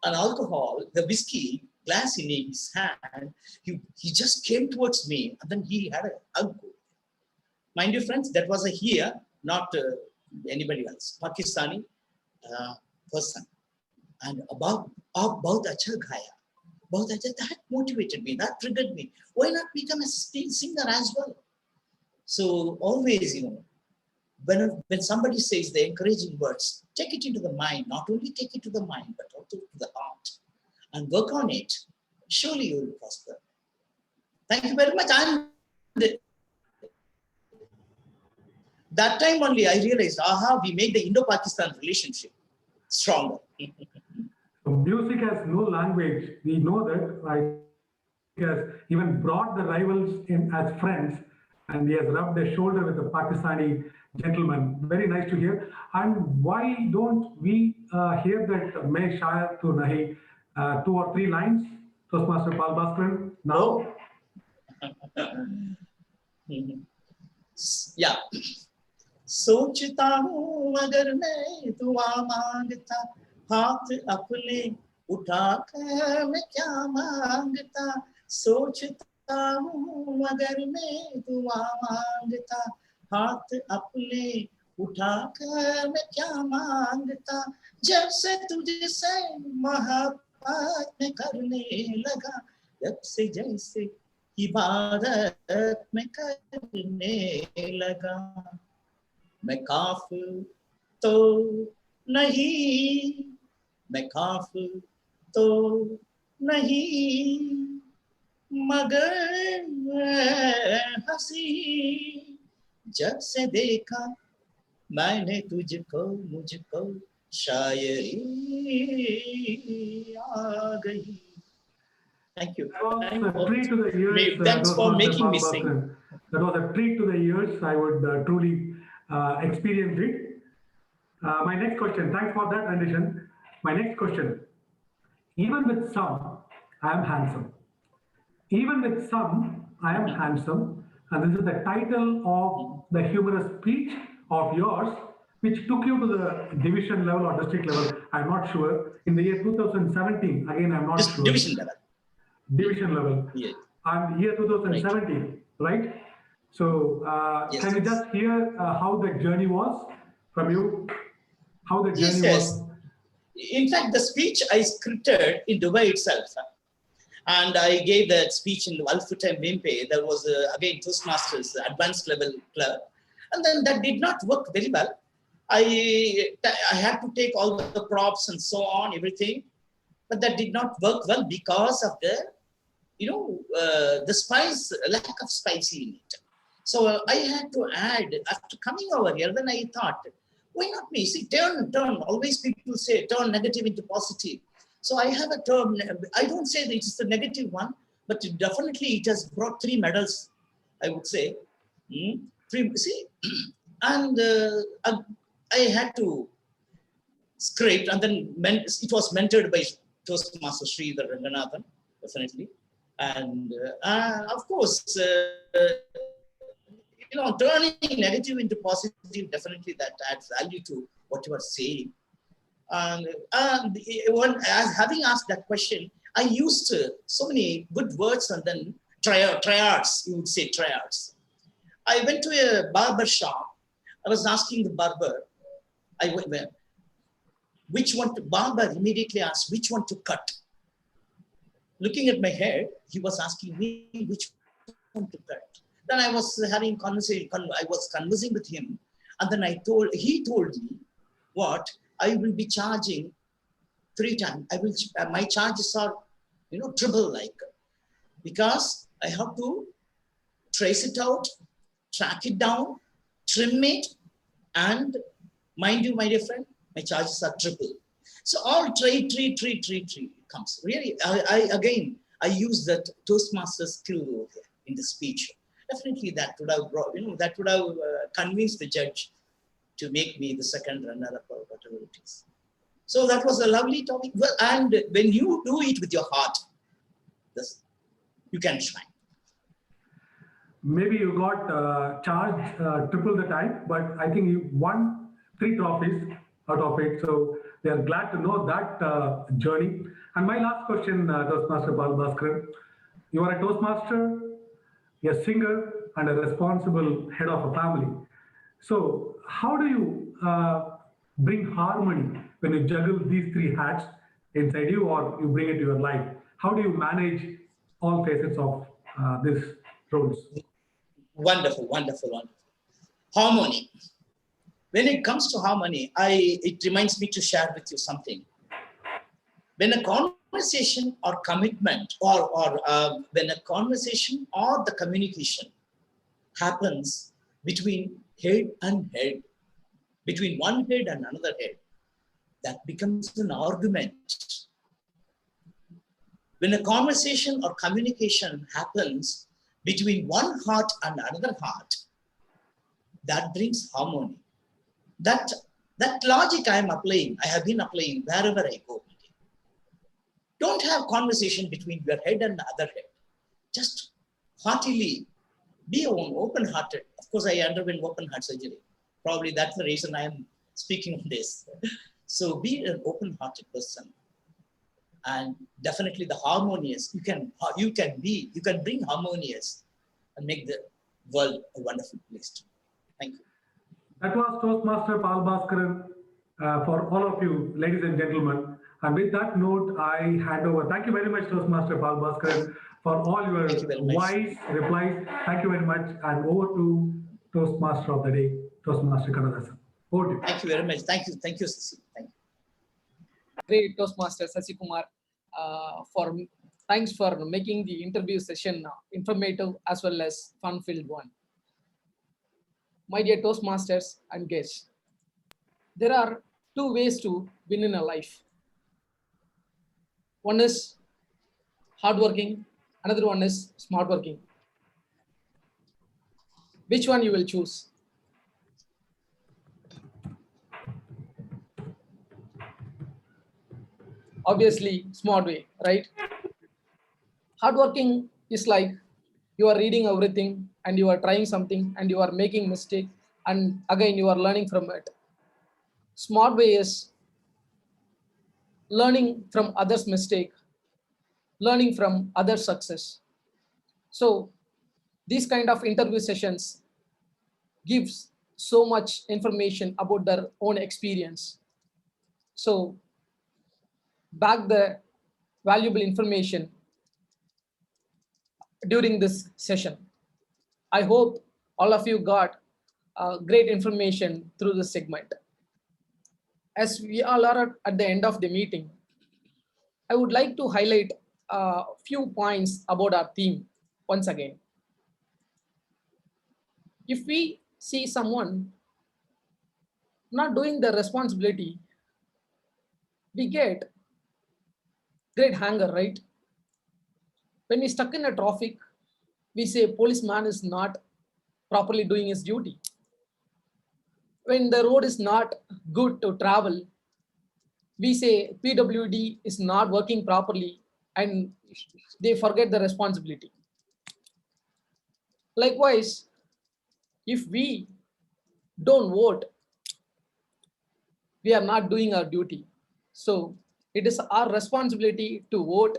S16: an alcohol, the whiskey glass in his hand, he just came towards me, and then he had a hug. Mind you, friends, that was here, not anybody else. Pakistani person. And about acha gaya. That motivated me, that triggered me. Why not become a singer as well? So always, when somebody says the encouraging words, take it into the mind, not only take it to the mind, but also to the heart, and work on it. Surely you will prosper. Thank you very much. And that time only I realized, we made the Indo-Pakistan relationship stronger.
S17: So music has no language. We know that. He has even brought the rivals in as friends, and he has rubbed a shoulder with the Pakistani gentleman. Very nice to hear. And why don't we hear that "Main Shayad Tu Nahi" 2 or 3 lines, Toastmaster Pal Bhaskaran? Now.
S16: Yeah. सोचता हूँ अगर मैं दुआ मांगता, हाथ अपने उठाकर मैं क्या मांगता, सोचता हूँ अगर मैं दुआ मांगता, हाथ अपने उठाकर मैं क्या मांगता, जब से तुझसे मोहब्बत में करने लगा, जब से जैसे इबादत में करने लगा, मैं काफिर तो नहीं, मैं काफिर तो नहीं, मगर हंसी जब से देखा मैंने तुझको, मुझको शायरी आ गई. Thank you.
S17: That was a treat to the ears.
S16: Thanks for
S17: Toastmaster
S16: making me
S17: Bal
S16: sing.
S17: Bhaskaran. That was a treat to the ears. I would truly experience it. My next question. Thanks for that rendition. My next question. Even with some, I am handsome. Even with some, I am handsome. And this is the title of the humorous speech of yours, which took you to the division level or district level. I'm not sure. In the year 2017, again, I'm not sure.
S16: Division level.
S17: Division level.
S16: Yeah.
S17: And year 2017, right? So
S16: Yes,
S17: can you
S16: yes.
S17: just hear how the journey was from you? How the journey
S16: Yes.
S17: was?
S16: In fact, the speech I scripted in Dubai itself. And I gave that speech in Al-Futtaim Mimpe. There was, again, Toastmasters, advanced level club. And then that did not work very well. I had to take all the props and so on, everything. But that did not work well because of the, the spice, lack of spicy in it. So I had to add, after coming over here, then I thought, why not me? See, turn. Always people say, turn negative into positive. So I have a term, I don't say that it's the negative one, but definitely it has brought 3 medals, I would say. 3, see, and I had to script, and then it was mentored by Toastmaster Sri Kannadhasan, definitely. And of course, turning negative into positive, definitely that adds value to what you are saying. And as having asked that question, I used so many good words and then triads, you would say triads. I went to a barber shop. I was asking the barber, which one to, barber immediately asked, which one to cut? Looking at my head, he was asking me which one to cut. Then I was having conversation, I was conversing with him. And then he told me, what? I will be charging 3 times. My charges are, triple like, because I have to trace it out, track it down, trim it, and mind you, my dear friend, my charges are triple. So all trade comes. Really, I use that Toastmaster skill over here in the speech. Definitely that would have brought, that would have convinced the judge to make me the second runner-up or whatever it is. So that was a lovely topic. Well, and when you do it with your heart, you can shine.
S17: Maybe you got charged triple the time, but I think you won 3 trophies out of it. So we are glad to know that journey. And my last question, Toastmaster Bal Bhaskaran, you are a Toastmaster, a singer, and a responsible head of a family. So how do you bring harmony when you juggle these 3 hats inside you, or you bring it to your life? How do you manage all facets of these roles?
S16: Wonderful. Harmony. When it comes to harmony, it reminds me to share with you something. When a conversation or commitment, or when a conversation or the communication happens between head and head, between one head and another head, that becomes an argument. When a conversation or communication happens between one heart and another heart, that brings harmony. That logic I have been applying wherever I go. Don't have conversation between your head and the other head. Just heartily be open-hearted. Of course, I underwent open heart surgery. Probably that's the reason I am speaking on this. So be an open-hearted person, and definitely the harmonious. You can bring harmonious and make the world a wonderful place to be. Thank you.
S17: That was Toastmaster Pal Bhaskaran for all of you, ladies and gentlemen. And with that note, I hand over. Thank you very much, Toastmaster Pal Bhaskaran, for all your wise replies. Thank you very much. And over to Toastmaster of the day, Toastmaster Kannadhasan. Over to you.
S16: Thank you very much. Thank you, Sasi. Thank you.
S10: Great Toastmaster Sasi Kumar. Thanks for making the interview session informative as well as fun-filled one. My dear Toastmasters and guests, there are two ways to win in a life. One is hardworking, another one is smart working. Which one you will choose? Obviously, smart way, right? Hardworking is like you are reading everything and you are trying something and you are making mistake and again you are learning from it. Smart way is learning from others' mistake, learning from others' success. So these kind of interview sessions gives so much information about their own experience. So back the valuable information during this session. I hope all of you got great information through this segment. As we all are at the end of the meeting, I would like to highlight a few points about our theme once again. If we see someone not doing the responsibility, we get great anger, right? When we stuck in a traffic, we say policeman is not properly doing his duty. When the road is not good to travel, we say PWD is not working properly and they forget the responsibility. Likewise, if we don't vote, we are not doing our duty. So it is our responsibility to vote.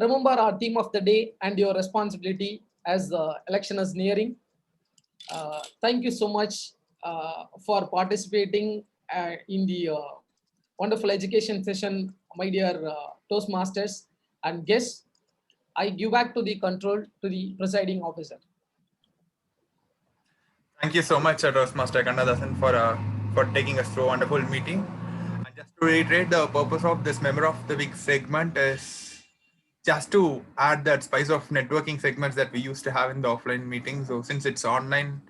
S10: Remember our theme of the day and your responsibility as the election is nearing. Thank you so much for participating in the wonderful education session, my dear Toastmasters and guests. I give back to the control to the presiding officer.
S2: Thank you so much, Toastmaster Kannadhasan, for taking us through a wonderful meeting. And just to reiterate, the purpose of this Member of the Week segment is just to add that spice of networking segments that we used to have in the offline meetings. So since it's online,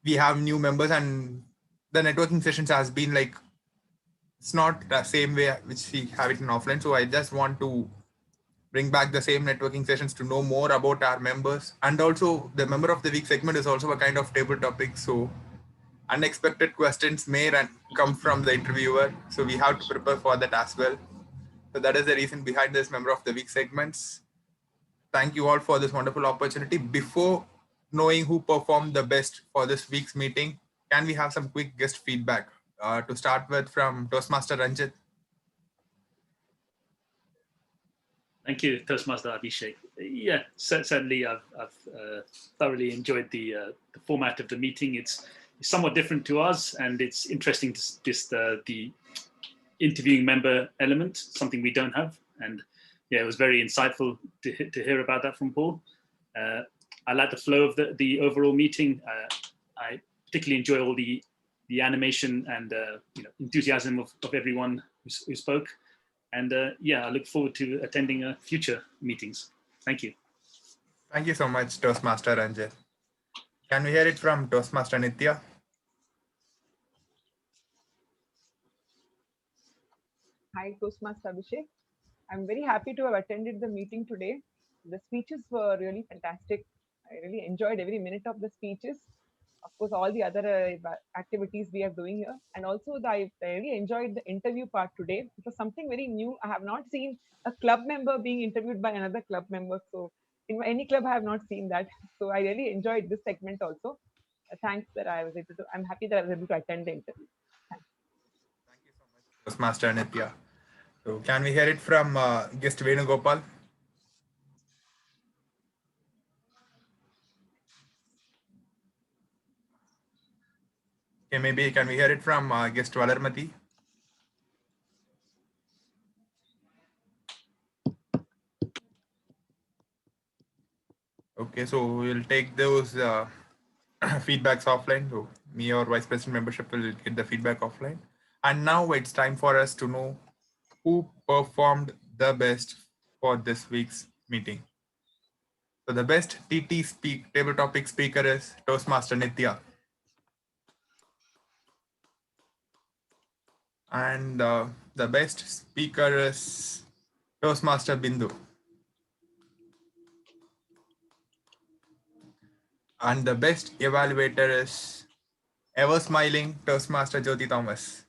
S2: we have new members, and the networking sessions has been like, it's not the same way which we have it in offline. So I just want to bring back the same networking sessions to know more about our members. And also the Member of the Week segment is also a kind of table topic. So unexpected questions may come from the interviewer. So we have to prepare for that as well. So that is the reason behind this Member of the Week segments. Thank you all for this wonderful opportunity. Before knowing who performed the best for this week's meeting, can we have some quick guest feedback? To start with, from Toastmaster Ranjit.
S8: Thank you, Toastmaster Abhishek. Yeah, certainly I've thoroughly enjoyed the format of the meeting. It's somewhat different to us, and it's interesting to just the interviewing member element, something we don't have. And yeah, it was very insightful to hear about that from Paul. I like the flow of the overall meeting. I particularly enjoy all the animation and enthusiasm of everyone who spoke. And yeah, I look forward to attending future meetings. Thank you.
S2: Thank you so much, Toastmaster Ranjit. Can we hear it from Toastmaster Nitya?
S9: Hi, Toastmaster Abhishek. I'm very happy to have attended the meeting today. The speeches were really fantastic. I really enjoyed every minute of the speeches. Of course, all the other activities we are doing here. And also, I really enjoyed the interview part today. It was something very new. I have not seen a club member being interviewed by another club member. So in any club, I have not seen that. So I really enjoyed this segment also. thanks that I was able to. I'm happy that I was able to attend the interview. Thanks.
S2: Toastmaster Nitya. So can we hear it from guest Venugopal? Okay, maybe can we hear it from guest Valarmati? Okay, so we'll take those feedbacks offline. So me or vice president membership will get the feedback offline. And now it's time for us to know who performed the best for this week's meeting. So the best table topic speaker is Toastmaster Nitya. And the best speaker is Toastmaster Bindu. And the best evaluator is ever smiling Toastmaster Jyoti Thomas.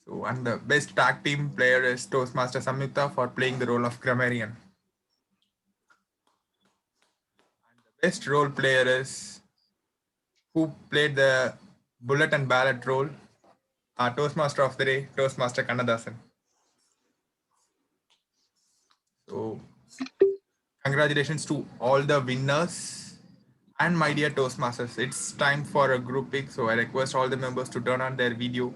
S2: So, and the best tag team player is Toastmaster Samyukta for playing the role of grammarian. And the best role player is who played the bullet and ballot role, Toastmaster of the day, Toastmaster Kannadhasan. So, congratulations to all the winners and my dear Toastmasters. It's time for a group pic, so I request all the members to turn on their video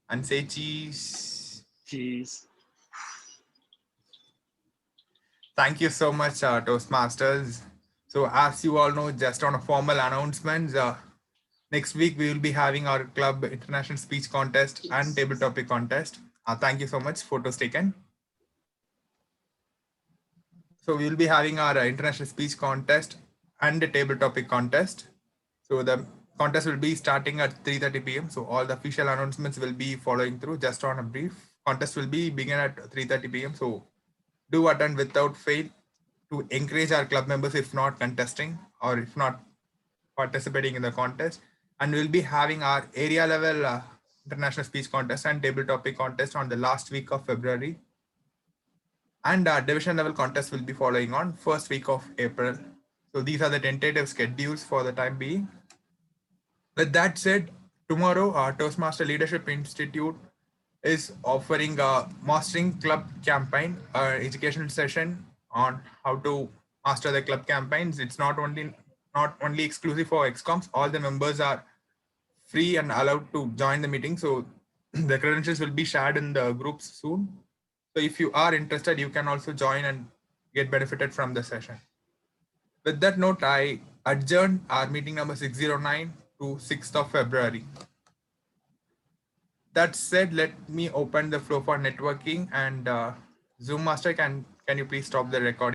S2: and say cheese.
S8: Cheese.
S2: Thank you so much, Toastmasters. So as you all know, just on a formal announcements, next week we will be having our club international speech contest and table topic contest. Thank you so much. Photos taken. So we will be having our international speech contest and the table topic contest. So the contest will be starting at 3:30 p.m. So all the official announcements will be following through. Just on a brief, contest will be begin at 3:30 p.m. So do attend without fail to encourage our club members if not contesting or if not participating in the contest. And we'll be having our area level international speech contest and table topic contest on the last week of February. And our division level contest will be following on first week of April. So these are the tentative schedules for the time being. With that said, tomorrow our Toastmaster Leadership Institute is offering a Mastering Club campaign, educational session on how to master the club campaigns. It's not only exclusive for ExComs. All the members are free and allowed to join the meeting. So the credentials will be shared in the groups soon. So if you are interested, you can also join and get benefited from the session. With that note, I adjourn our meeting number 609 to 6th of February. That said, let me open the floor for networking and Zoom Master, can you please stop the recording?